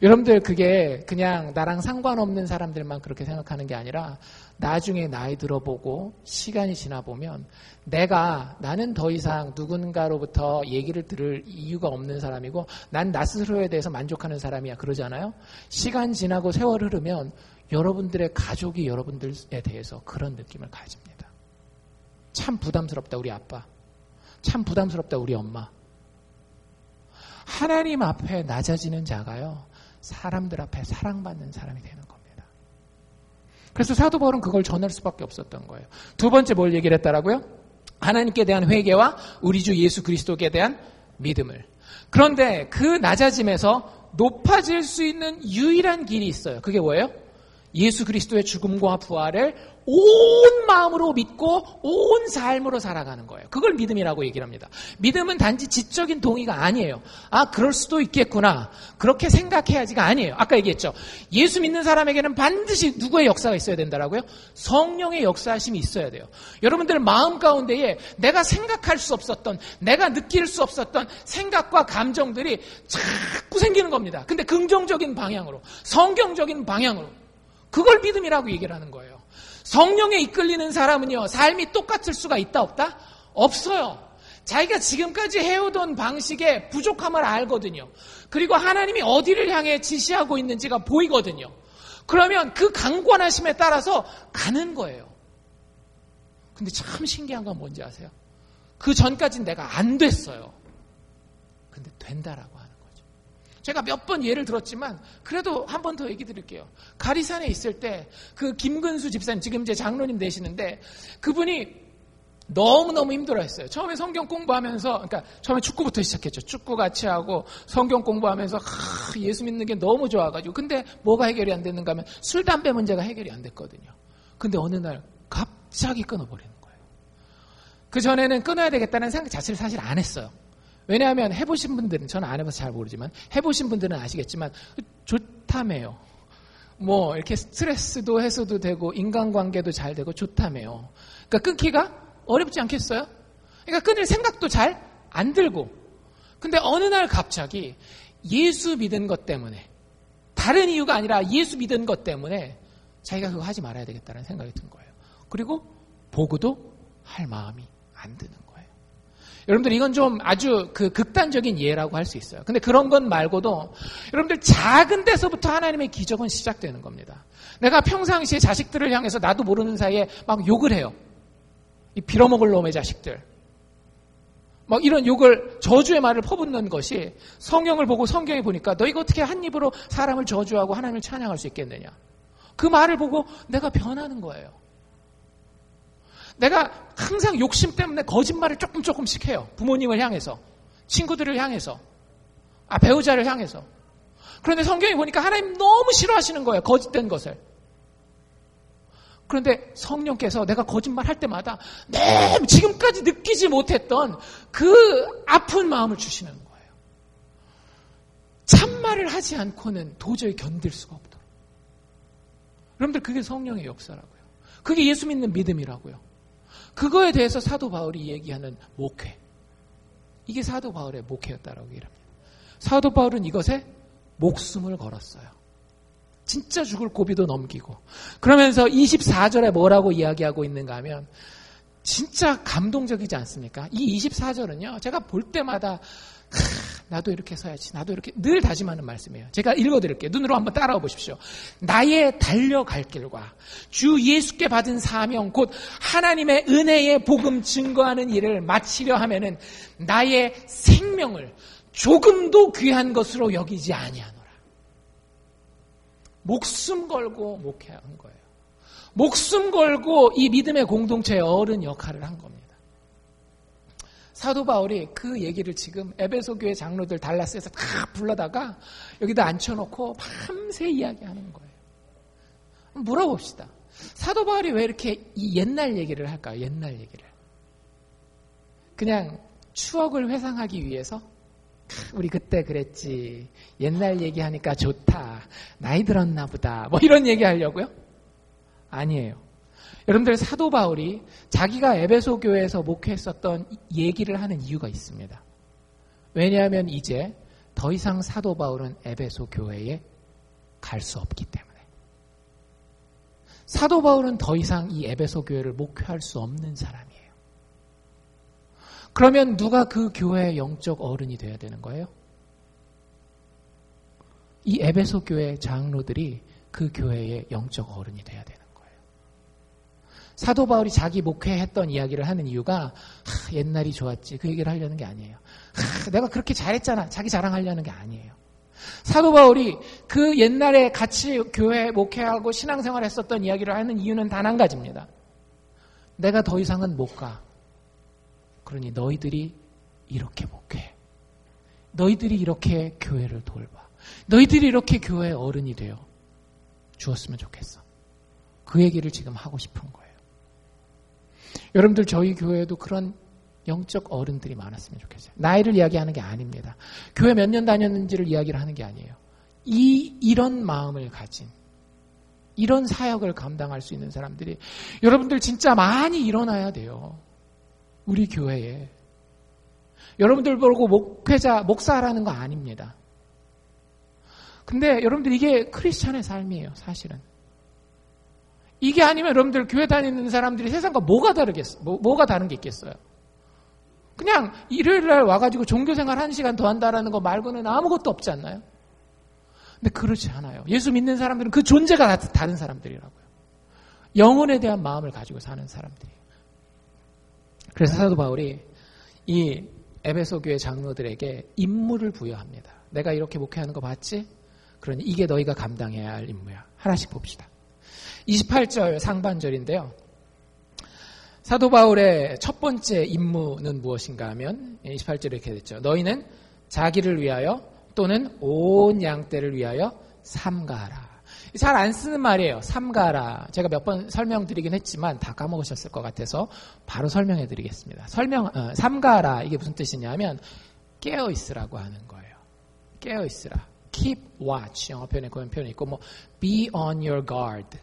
Speaker 1: 여러분들 그게 그냥 나랑 상관없는 사람들만 그렇게 생각하는 게 아니라 나중에 나이 들어보고 시간이 지나보면 나는 더 이상 누군가로부터 얘기를 들을 이유가 없는 사람이고 난 나 스스로에 대해서 만족하는 사람이야 그러잖아요. 시간 지나고 세월 흐르면 여러분들의 가족이 여러분들에 대해서 그런 느낌을 가집니다. 참 부담스럽다 우리 아빠. 참 부담스럽다 우리 엄마. 하나님 앞에 낮아지는 자가요. 사람들 앞에 사랑받는 사람이 되는 겁니다. 그래서 사도 바울은 그걸 전할 수밖에 없었던 거예요. 두 번째 뭘 얘기를 했다라고요? 하나님께 대한 회개와 우리 주 예수 그리스도께 대한 믿음을. 그런데 그 낮아짐에서 높아질 수 있는 유일한 길이 있어요. 그게 뭐예요? 예수 그리스도의 죽음과 부활을 온 마음으로 믿고 온 삶으로 살아가는 거예요. 그걸 믿음이라고 얘기를 합니다. 믿음은 단지 지적인 동의가 아니에요. 아, 그럴 수도 있겠구나. 그렇게 생각해야지가 아니에요. 아까 얘기했죠. 예수 믿는 사람에게는 반드시 누구의 역사가 있어야 된다라고요? 성령의 역사하심이 있어야 돼요. 여러분들 마음 가운데에 내가 생각할 수 없었던, 내가 느낄 수 없었던 생각과 감정들이 자꾸 생기는 겁니다. 근데 긍정적인 방향으로, 성경적인 방향으로. 그걸 믿음이라고 얘기를 하는 거예요. 성령에 이끌리는 사람은요, 삶이 똑같을 수가 있다 없다? 없어요. 자기가 지금까지 해오던 방식의 부족함을 알거든요. 그리고 하나님이 어디를 향해 지시하고 있는지가 보이거든요. 그러면 그 강권하심에 따라서 가는 거예요. 근데 참 신기한 건 뭔지 아세요? 그 전까지는 내가 안 됐어요. 근데 된다라고 하는 거예요. 제가 몇 번 예를 들었지만 그래도 한 번 더 얘기 드릴게요. 가리산에 있을 때 그 김근수 집사님, 지금 이제 장로님 되시는데 그분이 너무너무 힘들어했어요. 처음에 성경 공부하면서, 그러니까 처음에 축구부터 시작했죠. 축구 같이 하고 성경 공부하면서 예수 믿는 게 너무 좋아가지고. 근데 뭐가 해결이 안 됐는가 하면 술, 담배 문제가 해결이 안 됐거든요. 근데 어느 날 갑자기 끊어버리는 거예요. 그 전에는 끊어야 되겠다는 생각 자체를 사실 안 했어요. 왜냐하면 해보신 분들은, 저는 안 해봐서 잘 모르지만 해보신 분들은 아시겠지만 좋다며요. 뭐 이렇게 스트레스도 해소도 되고 인간관계도 잘 되고 좋다며요. 그러니까 끊기가 어렵지 않겠어요? 그러니까 끊을 생각도 잘 안 들고. 근데 어느 날 갑자기 예수 믿은 것 때문에, 다른 이유가 아니라 예수 믿은 것 때문에 자기가 그거 하지 말아야 되겠다는 생각이 든 거예요. 그리고 보고도 할 마음이 안 드는 거예요. 여러분들 이건 좀 아주 그 극단적인 예라고 할 수 있어요. 근데 그런 것 말고도 여러분들 작은 데서부터 하나님의 기적은 시작되는 겁니다. 내가 평상시에 자식들을 향해서 나도 모르는 사이에 막 욕을 해요. 이 빌어먹을 놈의 자식들. 막 이런 욕을, 저주의 말을 퍼붓는 것이 성경을 보고 성경에 보니까 너희가 어떻게 한 입으로 사람을 저주하고 하나님을 찬양할 수 있겠느냐. 그 말을 보고 내가 변하는 거예요. 내가 항상 욕심 때문에 거짓말을 조금씩 해요. 부모님을 향해서, 친구들을 향해서, 배우자를 향해서. 그런데 성경에 보니까 하나님 너무 싫어하시는 거예요. 거짓된 것을. 그런데 성령께서 내가 거짓말 할 때마다 지금까지 느끼지 못했던 그 아픈 마음을 주시는 거예요. 참말을 하지 않고는 도저히 견딜 수가 없도록. 여러분들 그게 성령의 역사라고요. 그게 예수 믿는 믿음이라고요. 그거에 대해서 사도 바울이 얘기하는 목회. 이게 사도 바울의 목회였다라고 얘기합니다. 사도 바울은 이것에 목숨을 걸었어요. 진짜 죽을 고비도 넘기고. 그러면서 24절에 뭐라고 이야기하고 있는가 하면 진짜 감동적이지 않습니까? 이 24절은요. 제가 볼 때마다 나도 이렇게 서야지. 나도 이렇게 늘 다짐하는 말씀이에요. 제가 읽어드릴게요. 눈으로 한번 따라와 보십시오. 나의 달려갈 길과 주 예수께 받은 사명 곧 하나님의 은혜의 복음 증거하는 일을 마치려 하면은 나의 생명을 조금도 귀한 것으로 여기지 아니하노라. 목숨 걸고 목회한 거예요. 목숨 걸고 이 믿음의 공동체의 어른 역할을 한 겁니다. 사도 바울이 그 얘기를 지금 에베소 교회 장로들 달라스에서 다 불러다가 여기다 앉혀놓고 밤새 이야기하는 거예요. 물어봅시다. 사도 바울이 왜 이렇게 이 옛날 얘기를 할까요? 옛날 얘기를. 그냥 추억을 회상하기 위해서 우리 그때 그랬지. 옛날 얘기하니까 좋다. 나이 들었나 보다. 뭐 이런 얘기 하려고요? 아니에요. 여러분들 사도 바울이 자기가 에베소 교회에서 목회했었던 얘기를 하는 이유가 있습니다. 왜냐하면 이제 더 이상 사도 바울은 에베소 교회에 갈 수 없기 때문에. 사도 바울은 더 이상 이 에베소 교회를 목회할 수 없는 사람이에요. 그러면 누가 그 교회의 영적 어른이 되어야 되는 거예요? 이 에베소 교회 장로들이 그 교회의 영적 어른이 되어야 되는 거예요. 사도 바울이 자기 목회했던 이야기를 하는 이유가 옛날이 좋았지 그 얘기를 하려는 게 아니에요. 내가 그렇게 잘했잖아 자기 자랑하려는 게 아니에요. 사도 바울이 그 옛날에 같이 교회 목회하고 신앙생활 했었던 이야기를 하는 이유는 단 한 가지입니다. 내가 더 이상은 못 가. 그러니 너희들이 이렇게 목회해. 너희들이 이렇게 교회를 돌봐. 너희들이 이렇게 교회의 어른이 되어 주었으면 좋겠어. 그 얘기를 지금 하고 싶은 거예요. 여러분들 저희 교회에도 그런 영적 어른들이 많았으면 좋겠어요. 나이를 이야기하는 게 아닙니다. 교회 몇 년 다녔는지를 이야기를 하는 게 아니에요. 이런 마음을 가진 이런 사역을 감당할 수 있는 사람들이 여러분들 진짜 많이 일어나야 돼요. 우리 교회에. 여러분들 보고 목회자, 목사라는 거 아닙니다. 근데 여러분들 이게 크리스찬의 삶이에요. 사실은. 이게 아니면 여러분들 교회 다니는 사람들이 세상과 뭐가 다르겠어요? 뭐가 다른 게 있겠어요? 그냥 일요일날 와가지고 종교생활 1시간 더 한다라는 거 말고는 아무것도 없지 않나요? 근데 그렇지 않아요. 예수 믿는 사람들은 그 존재가 다른 사람들이라고요. 영혼에 대한 마음을 가지고 사는 사람들이에요. 그래서 사도 바울이 이 에베소 교회 장로들에게 임무를 부여합니다. 내가 이렇게 목회하는 거 봤지? 그러니 이게 너희가 감당해야 할 임무야. 하나씩 봅시다. 28절 상반절인데요. 사도 바울의 첫 번째 임무는 무엇인가 하면 28절에 이렇게 됐죠. 너희는 자기를 위하여 또는 온 양떼를 위하여 삼가하라. 잘 안 쓰는 말이에요. 삼가하라. 제가 몇 번 설명드리긴 했지만 다 까먹으셨을 것 같아서 바로 설명해 드리겠습니다. 삼가하라 이게 무슨 뜻이냐면 깨어 있으라고 하는 거예요. 깨어 있으라. Keep watch. 영어 표현에 그런 표현이 있고 뭐 be on your guard.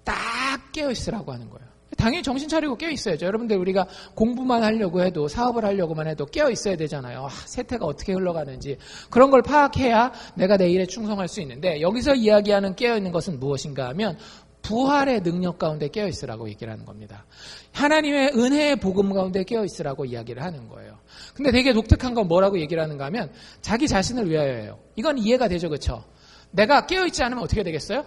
Speaker 1: 딱 깨어 있으라고 하는 거예요. 당연히 정신 차리고 깨어 있어야죠. 여러분들 우리가 공부만 하려고 해도 사업을 하려고만 해도 깨어 있어야 되잖아요. 세태가 어떻게 흘러가는지 그런 걸 파악해야 내가 내 일에 충성할 수 있는데 여기서 이야기하는 깨어 있는 것은 무엇인가 하면 부활의 능력 가운데 깨어 있으라고 얘기를 하는 겁니다. 하나님의 은혜의 복음 가운데 깨어 있으라고 이야기를 하는 거예요. 근데 되게 독특한 건 뭐라고 얘기를 하는가 하면 자기 자신을 위하여예요. 이건 이해가 되죠. 그렇죠? 내가 깨어 있지 않으면 어떻게 되겠어요?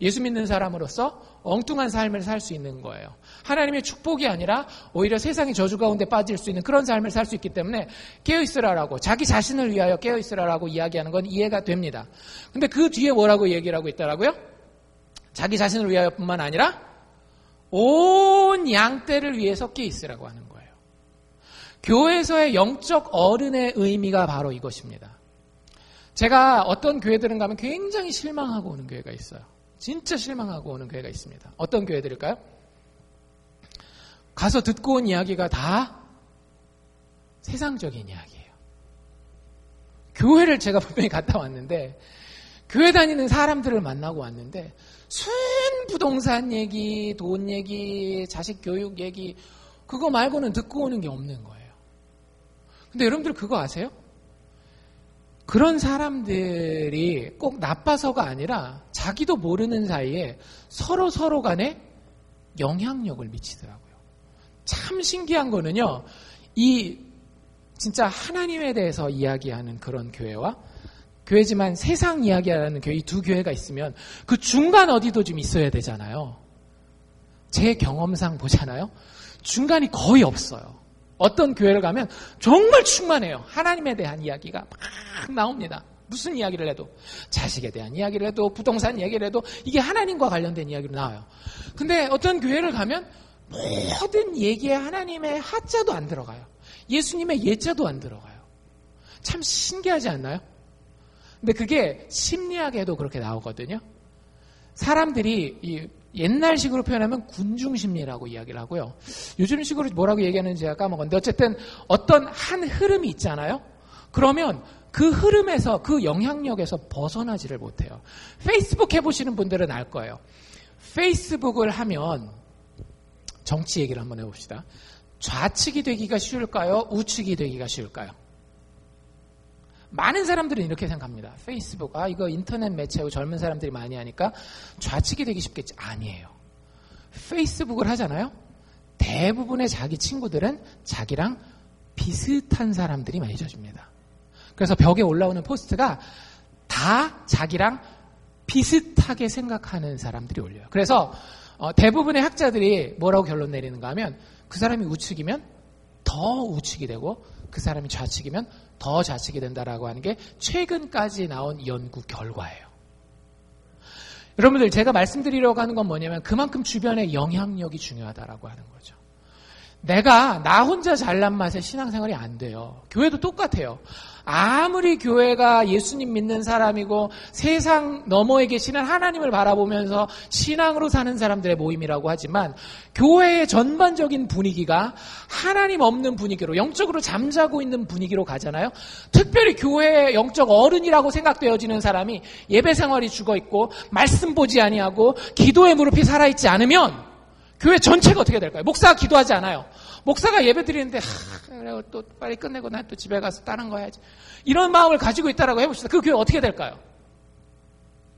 Speaker 1: 예수 믿는 사람으로서 엉뚱한 삶을 살 수 있는 거예요. 하나님의 축복이 아니라 오히려 세상의 저주 가운데 빠질 수 있는 그런 삶을 살 수 있기 때문에 깨어있으라라고 자기 자신을 위하여 깨어있으라라고 이야기하는 건 이해가 됩니다. 근데 그 뒤에 뭐라고 얘기를 하고 있더라고요? 자기 자신을 위하여 뿐만 아니라 온 양떼를 위해서 깨어있으라고 하는 거예요. 교회에서의 영적 어른의 의미가 바로 이것입니다. 제가 어떤 교회들은 가면 굉장히 실망하고 오는 교회가 있어요. 진짜 실망하고 오는 교회가 있습니다. 어떤 교회들일까요? 가서 듣고 온 이야기가 다 세상적인 이야기예요. 교회를 제가 분명히 갔다 왔는데 교회 다니는 사람들을 만나고 왔는데 순 부동산 얘기, 돈 얘기, 자식 교육 얘기 그거 말고는 듣고 오는 게 없는 거예요. 근데 여러분들 그거 아세요? 그런 사람들이 꼭 나빠서가 아니라 자기도 모르는 사이에 서로 간에 영향력을 미치더라고요. 참 신기한 거는요. 이 진짜 하나님에 대해서 이야기하는 그런 교회와 교회지만 세상 이야기하는 교회 이 두 교회가 있으면 그 중간 어디도 좀 있어야 되잖아요. 제 경험상 보잖아요. 중간이 거의 없어요. 어떤 교회를 가면 정말 충만해요. 하나님에 대한 이야기가 막 나옵니다. 무슨 이야기를 해도 자식에 대한 이야기를 해도 부동산 이야기를 해도 이게 하나님과 관련된 이야기로 나와요. 근데 어떤 교회를 가면 모든 얘기에 하나님의 하자도 안 들어가요. 예수님의 예자도 안 들어가요. 참 신기하지 않나요? 근데 그게 심리학에도 그렇게 나오거든요. 사람들이 옛날식으로 표현하면 군중심리라고 이야기를 하고요. 요즘식으로 뭐라고 얘기하는지 제가 까먹었는데 어쨌든 어떤 한 흐름이 있잖아요. 그러면 그 흐름에서 그 영향력에서 벗어나지를 못해요. 페이스북 해보시는 분들은 알 거예요. 페이스북을 하면 정치 얘기를 한번 해봅시다. 좌측이 되기가 쉬울까요? 우측이 되기가 쉬울까요? 많은 사람들은 이렇게 생각합니다. 페이스북, 이거 인터넷 매체고 젊은 사람들이 많이 하니까 좌측이 되기 쉽겠지. 아니에요. 페이스북을 하잖아요. 대부분의 자기 친구들은 자기랑 비슷한 사람들이 많이 져줍니다. 그래서 벽에 올라오는 포스트가 다 자기랑 비슷하게 생각하는 사람들이 올려요. 그래서 대부분의 학자들이 뭐라고 결론 내리는가 하면 그 사람이 우측이면 더 우측이 되고 그 사람이 좌측이면 더 좌측이 된다라고 하는 게 최근까지 나온 연구 결과예요. 여러분들 제가 말씀드리려고 하는 건 뭐냐면 그만큼 주변의 영향력이 중요하다라고 하는 거죠. 나 혼자 잘난 맛에 신앙생활이 안 돼요. 교회도 똑같아요. 아무리 교회가 예수님 믿는 사람이고 세상 너머에 계시는 하나님을 바라보면서 신앙으로 사는 사람들의 모임이라고 하지만 교회의 전반적인 분위기가 하나님 없는 분위기로 영적으로 잠자고 있는 분위기로 가잖아요. 특별히 교회의 영적 어른이라고 생각되어지는 사람이 예배 생활이 죽어있고 말씀 보지 아니하고 기도의 무릎이 살아있지 않으면 교회 전체가 어떻게 될까요? 목사가 기도하지 않아요. 목사가 예배 드리는데 그래 또 빨리 끝내고 난 또 집에 가서 다른 거 해야지. 이런 마음을 가지고 있다라고 해봅시다. 그 교회 어떻게 될까요?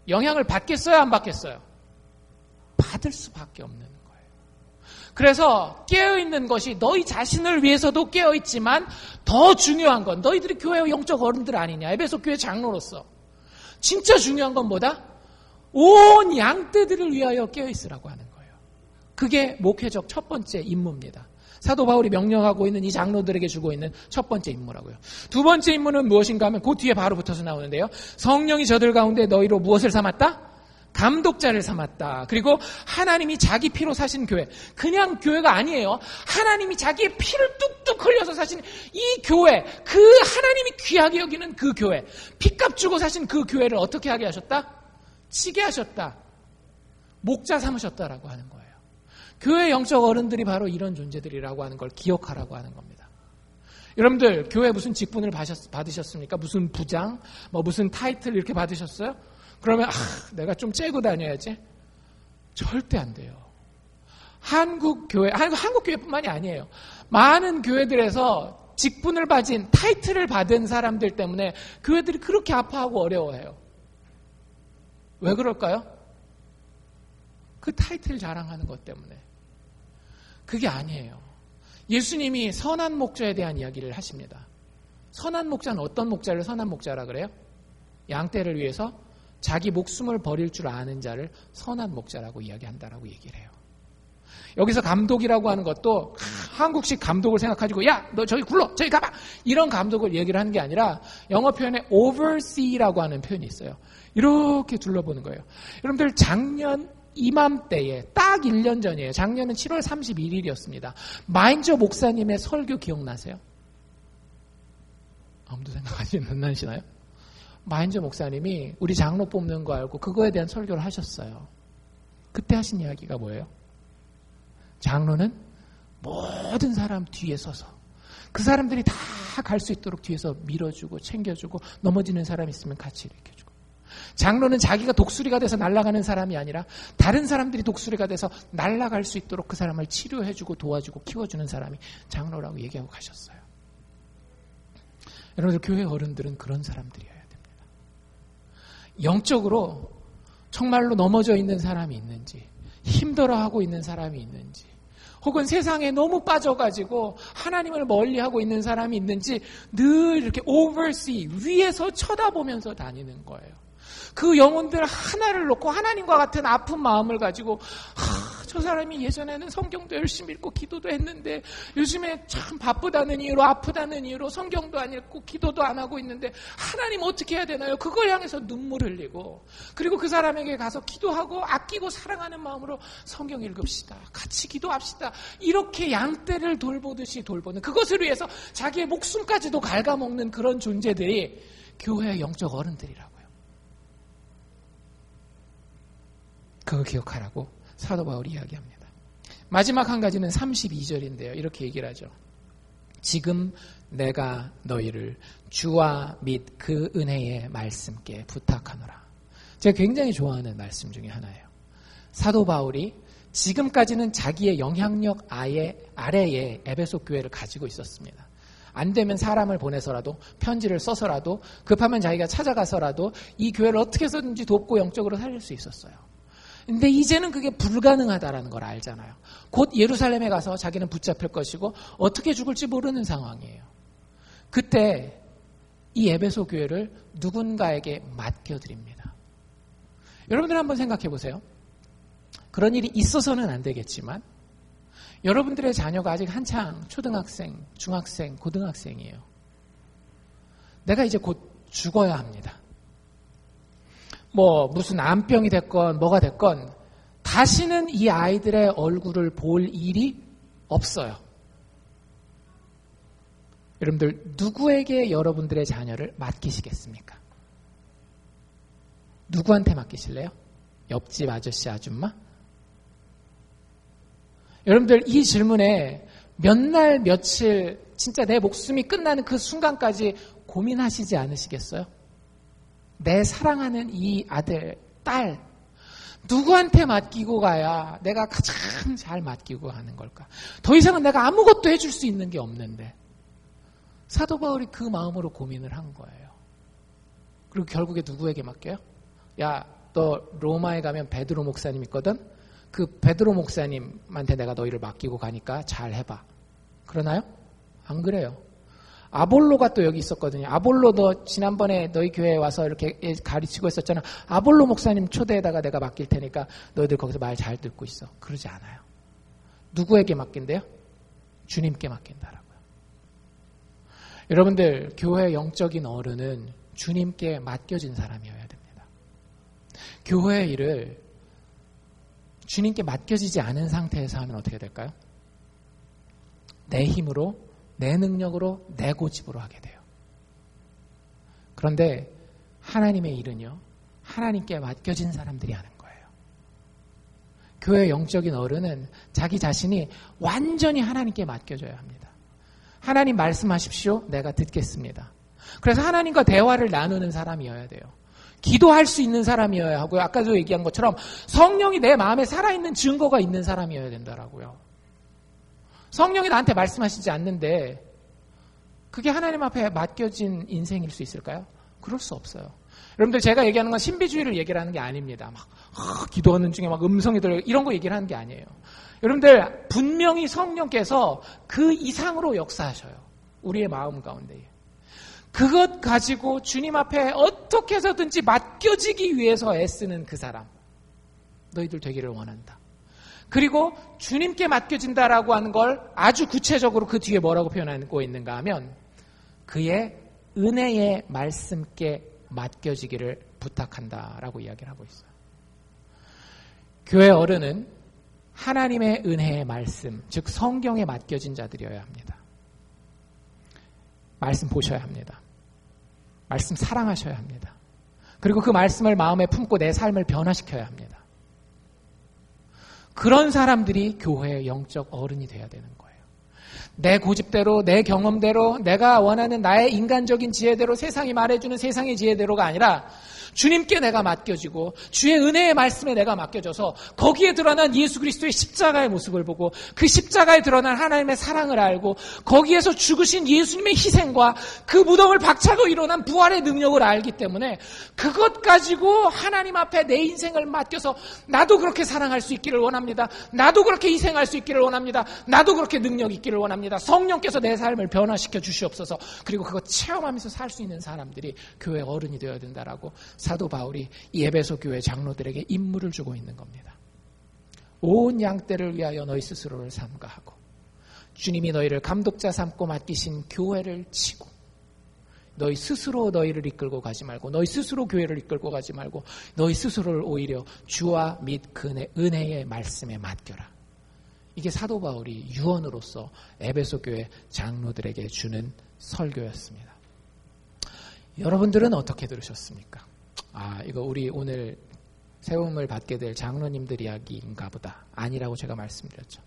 Speaker 1: 영향을 받겠어요? 안 받겠어요? 받을 수밖에 없는 거예요. 그래서 깨어있는 것이 너희 자신을 위해서도 깨어있지만 더 중요한 건 너희들이 교회의 영적 어른들 아니냐. 에베소 교회 장로로서 진짜 중요한 건 뭐다? 온 양떼들을 위하여 깨어있으라고 하는 거예요. 그게 목회적 첫 번째 임무입니다. 사도 바울이 명령하고 있는 이 장로들에게 주고 있는 첫 번째 임무라고요. 두 번째 임무는 무엇인가 하면 그 뒤에 바로 붙어서 나오는데요. 성령이 저들 가운데 너희로 무엇을 삼았다? 감독자를 삼았다. 그리고 하나님이 자기 피로 사신 교회. 그냥 교회가 아니에요. 하나님이 자기의 피를 뚝뚝 흘려서 사신 이 교회. 그 하나님이 귀하게 여기는 그 교회. 피값 주고 사신 그 교회를 어떻게 하게 하셨다? 치게 하셨다. 목자 삼으셨다라고 하는 거예요. 교회 영적 어른들이 바로 이런 존재들이라고 하는 걸 기억하라고 하는 겁니다. 여러분들 교회 무슨 직분을 받으셨습니까? 무슨 부장, 무슨 타이틀 이렇게 받으셨어요? 그러면 내가 좀 째고 다녀야지. 절대 안 돼요. 한국 교회뿐만이 아니에요. 많은 교회들에서 직분을 받은 타이틀을 받은 사람들 때문에 교회들이 그렇게 아파하고 어려워해요. 왜 그럴까요? 그 타이틀 자랑하는 것 때문에. 그게 아니에요. 예수님이 선한 목자에 대한 이야기를 하십니다. 선한 목자는 어떤 목자를 선한 목자라 그래요? 양떼를 위해서 자기 목숨을 버릴 줄 아는 자를 선한 목자라고 이야기한다라고 얘기를 해요. 여기서 감독이라고 하는 것도 한국식 감독을 생각하시고 야, 너 저기 굴러, 저기 가봐 이런 감독을 얘기를 하는 게 아니라 영어 표현에 oversee라고 하는 표현이 있어요. 이렇게 둘러보는 거예요. 여러분들 작년 이맘때에 딱 1년 전이에요. 작년은 7월 31일이었습니다. 마인저 목사님의 설교 기억나세요? 아무도 생각하시는 않으시나요? 마인저 목사님이 우리 장로 뽑는 거 알고 그거에 대한 설교를 하셨어요. 그때 하신 이야기가 뭐예요? 장로는 모든 사람 뒤에 서서 그 사람들이 다 갈 수 있도록 뒤에서 밀어주고 챙겨주고 넘어지는 사람 있으면 같이 일으켜주고 장로는 자기가 독수리가 돼서 날아가는 사람이 아니라 다른 사람들이 독수리가 돼서 날아갈 수 있도록 그 사람을 치료해주고 도와주고 키워주는 사람이 장로라고 얘기하고 가셨어요. 여러분들 교회 어른들은 그런 사람들이어야 됩니다. 영적으로 정말로 넘어져 있는 사람이 있는지 힘들어하고 있는 사람이 있는지 혹은 세상에 너무 빠져가지고 하나님을 멀리하고 있는 사람이 있는지 늘 이렇게 oversee 위에서 쳐다보면서 다니는 거예요. 그 영혼들 하나를 놓고 하나님과 같은 아픈 마음을 가지고 저 사람이 예전에는 성경도 열심히 읽고 기도도 했는데 요즘에 참 바쁘다는 이유로 아프다는 이유로 성경도 안 읽고 기도도 안 하고 있는데 하나님 어떻게 해야 되나요? 그걸 향해서 눈물 흘리고 그리고 그 사람에게 가서 기도하고 아끼고 사랑하는 마음으로 성경 읽읍시다. 같이 기도합시다. 이렇게 양떼를 돌보듯이 돌보는 그것을 위해서 자기의 목숨까지도 갉아먹는 그런 존재들이 교회의 영적 어른들이라고요. 그거 기억하라고 사도 바울이 이야기합니다. 마지막 한 가지는 32절인데요. 이렇게 얘기를 하죠. 지금 내가 너희를 주와 및 그 은혜의 말씀께 부탁하노라. 제가 굉장히 좋아하는 말씀 중에 하나예요. 사도 바울이 지금까지는 자기의 영향력 아래에 에베소 교회를 가지고 있었습니다. 안 되면 사람을 보내서라도 편지를 써서라도 급하면 자기가 찾아가서라도 이 교회를 어떻게 해서든지 돕고 영적으로 살릴 수 있었어요. 근데 이제는 그게 불가능하다라는 걸 알잖아요. 곧 예루살렘에 가서 자기는 붙잡힐 것이고 어떻게 죽을지 모르는 상황이에요. 그때 이 에베소 교회를 누군가에게 맡겨드립니다. 여러분들 한번 생각해 보세요. 그런 일이 있어서는 안 되겠지만 여러분들의 자녀가 아직 한창 초등학생, 중학생, 고등학생이에요. 내가 이제 곧 죽어야 합니다. 무슨 암병이 됐건 뭐가 됐건 다시는 이 아이들의 얼굴을 볼 일이 없어요. 여러분들 누구에게 여러분들의 자녀를 맡기시겠습니까? 누구한테 맡기실래요? 옆집 아저씨 아줌마? 여러분들 이 질문에 몇 날 며칠 진짜 내 목숨이 끝나는 그 순간까지 고민하시지 않으시겠어요? 내 사랑하는 이 아들, 딸 누구한테 맡기고 가야 내가 가장 잘 맡기고 가는 걸까? 더 이상은 내가 아무것도 해줄 수 있는 게 없는데 사도 바울이 그 마음으로 고민을 한 거예요. 그리고 결국에 누구에게 맡겨요? 야, 너 로마에 가면 베드로 목사님 있거든? 그 베드로 목사님한테 내가 너희를 맡기고 가니까 잘 해봐. 그러나요? 안 그래요. 아볼로가 또 여기 있었거든요. 아볼로 너 지난번에 너희 교회에 와서 이렇게 가르치고 있었잖아. 아볼로 목사님 초대에다가 내가 맡길 테니까 너희들 거기서 말 잘 듣고 있어. 그러지 않아요. 누구에게 맡긴대요? 주님께 맡긴다라고요. 여러분들 교회의 영적인 어른은 주님께 맡겨진 사람이어야 됩니다. 교회의 일을 주님께 맡겨지지 않은 상태에서 하면 어떻게 될까요? 내 힘으로, 내 능력으로, 내 고집으로 하게 돼요. 그런데 하나님의 일은요, 하나님께 맡겨진 사람들이 하는 거예요. 교회의 영적인 어른은 자기 자신이 완전히 하나님께 맡겨줘야 합니다. 하나님 말씀하십시오. 내가 듣겠습니다. 그래서 하나님과 대화를 나누는 사람이어야 돼요. 기도할 수 있는 사람이어야 하고요. 아까도 얘기한 것처럼 성령이 내 마음에 살아있는 증거가 있는 사람이어야 된다라고요. 성령이 나한테 말씀하시지 않는데 그게 하나님 앞에 맡겨진 인생일 수 있을까요? 그럴 수 없어요. 여러분들 제가 얘기하는 건 신비주의를 얘기를 하는 게 아닙니다. 기도하는 중에 음성이 들어요. 이런 거 얘기를 하는 게 아니에요. 여러분들 분명히 성령께서 그 이상으로 역사하셔요. 우리의 마음 가운데에. 그것 가지고 주님 앞에 어떻게 해서든지 맡겨지기 위해서 애쓰는 그 사람. 너희들 되기를 원한다. 그리고 주님께 맡겨진다라고 하는 걸 아주 구체적으로 그 뒤에 뭐라고 표현하고 있는가 하면 그의 은혜의 말씀께 맡겨지기를 부탁한다라고 이야기를 하고 있어요. 교회 어른은 하나님의 은혜의 말씀, 즉 성경에 맡겨진 자들이어야 합니다. 말씀 보셔야 합니다. 말씀 사랑하셔야 합니다. 그리고 그 말씀을 마음에 품고 내 삶을 변화시켜야 합니다. 그런 사람들이 교회의 영적 어른이 돼야 되는 거예요. 내 고집대로, 내 경험대로, 내가 원하는 나의 인간적인 지혜대로 세상이 말해주는 세상의 지혜대로가 아니라 주님께 내가 맡겨지고 주의 은혜의 말씀에 내가 맡겨져서 거기에 드러난 예수 그리스도의 십자가의 모습을 보고 그 십자가에 드러난 하나님의 사랑을 알고 거기에서 죽으신 예수님의 희생과 그 무덤을 박차고 일어난 부활의 능력을 알기 때문에 그것 가지고 하나님 앞에 내 인생을 맡겨서 나도 그렇게 사랑할 수 있기를 원합니다. 나도 그렇게 희생할 수 있기를 원합니다. 나도 그렇게 능력 있기를 원합니다. 성령께서 내 삶을 변화시켜 주시옵소서. 그리고 그거 체험하면서 살 수 있는 사람들이 교회 어른이 되어야 된다라고 사도 바울이 이 에베소 교회 장로들에게 임무를 주고 있는 겁니다. 온 양떼를 위하여 너희 스스로를 삼가하고 주님이 너희를 감독자 삼고 맡기신 교회를 치고 너희 스스로 너희를 이끌고 가지 말고 너희 스스로 교회를 이끌고 가지 말고 너희 스스로를 오히려 주와 및 그 은혜의 말씀에 맡겨라. 이게 사도 바울이 유언으로서 에베소 교회 장로들에게 주는 설교였습니다. 여러분들은 어떻게 들으셨습니까? 이거 우리 오늘 세움을 받게 될 장로님들 이야기인가 보다. 아니라고 제가 말씀드렸죠.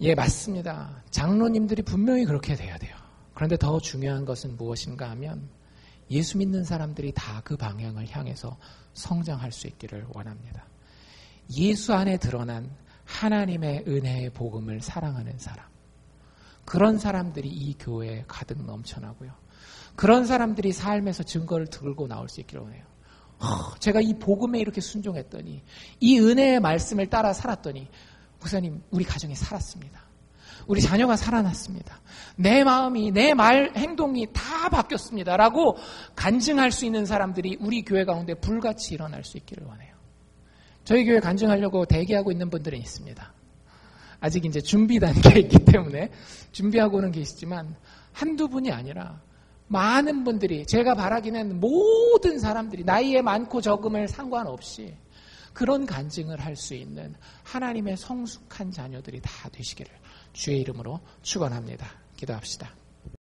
Speaker 1: 예, 맞습니다. 장로님들이 분명히 그렇게 돼야 돼요. 그런데 더 중요한 것은 무엇인가 하면 예수 믿는 사람들이 다 그 방향을 향해서 성장할 수 있기를 원합니다. 예수 안에 드러난 하나님의 은혜의 복음을 사랑하는 사람. 그런 사람들이 이 교회에 가득 넘쳐나고요. 그런 사람들이 삶에서 증거를 들고 나올 수 있기를 원해요. 제가 이 복음에 이렇게 순종했더니, 이 은혜의 말씀을 따라 살았더니, 목사님, 우리 가정이 살았습니다. 우리 자녀가 살아났습니다. 내 마음이, 내 말, 행동이 다 바뀌었습니다. 라고 간증할 수 있는 사람들이 우리 교회 가운데 불같이 일어날 수 있기를 원해요. 저희 교회 간증하려고 대기하고 있는 분들은 있습니다. 아직 이제 준비 단계에 있기 때문에 준비하고는 계시지만 한두 분이 아니라 많은 분들이, 제가 바라기는 모든 사람들이 나이에 많고 적음을 상관없이 그런 간증을 할 수 있는 하나님의 성숙한 자녀들이 다 되시기를 주의 이름으로 축원합니다. 기도합시다.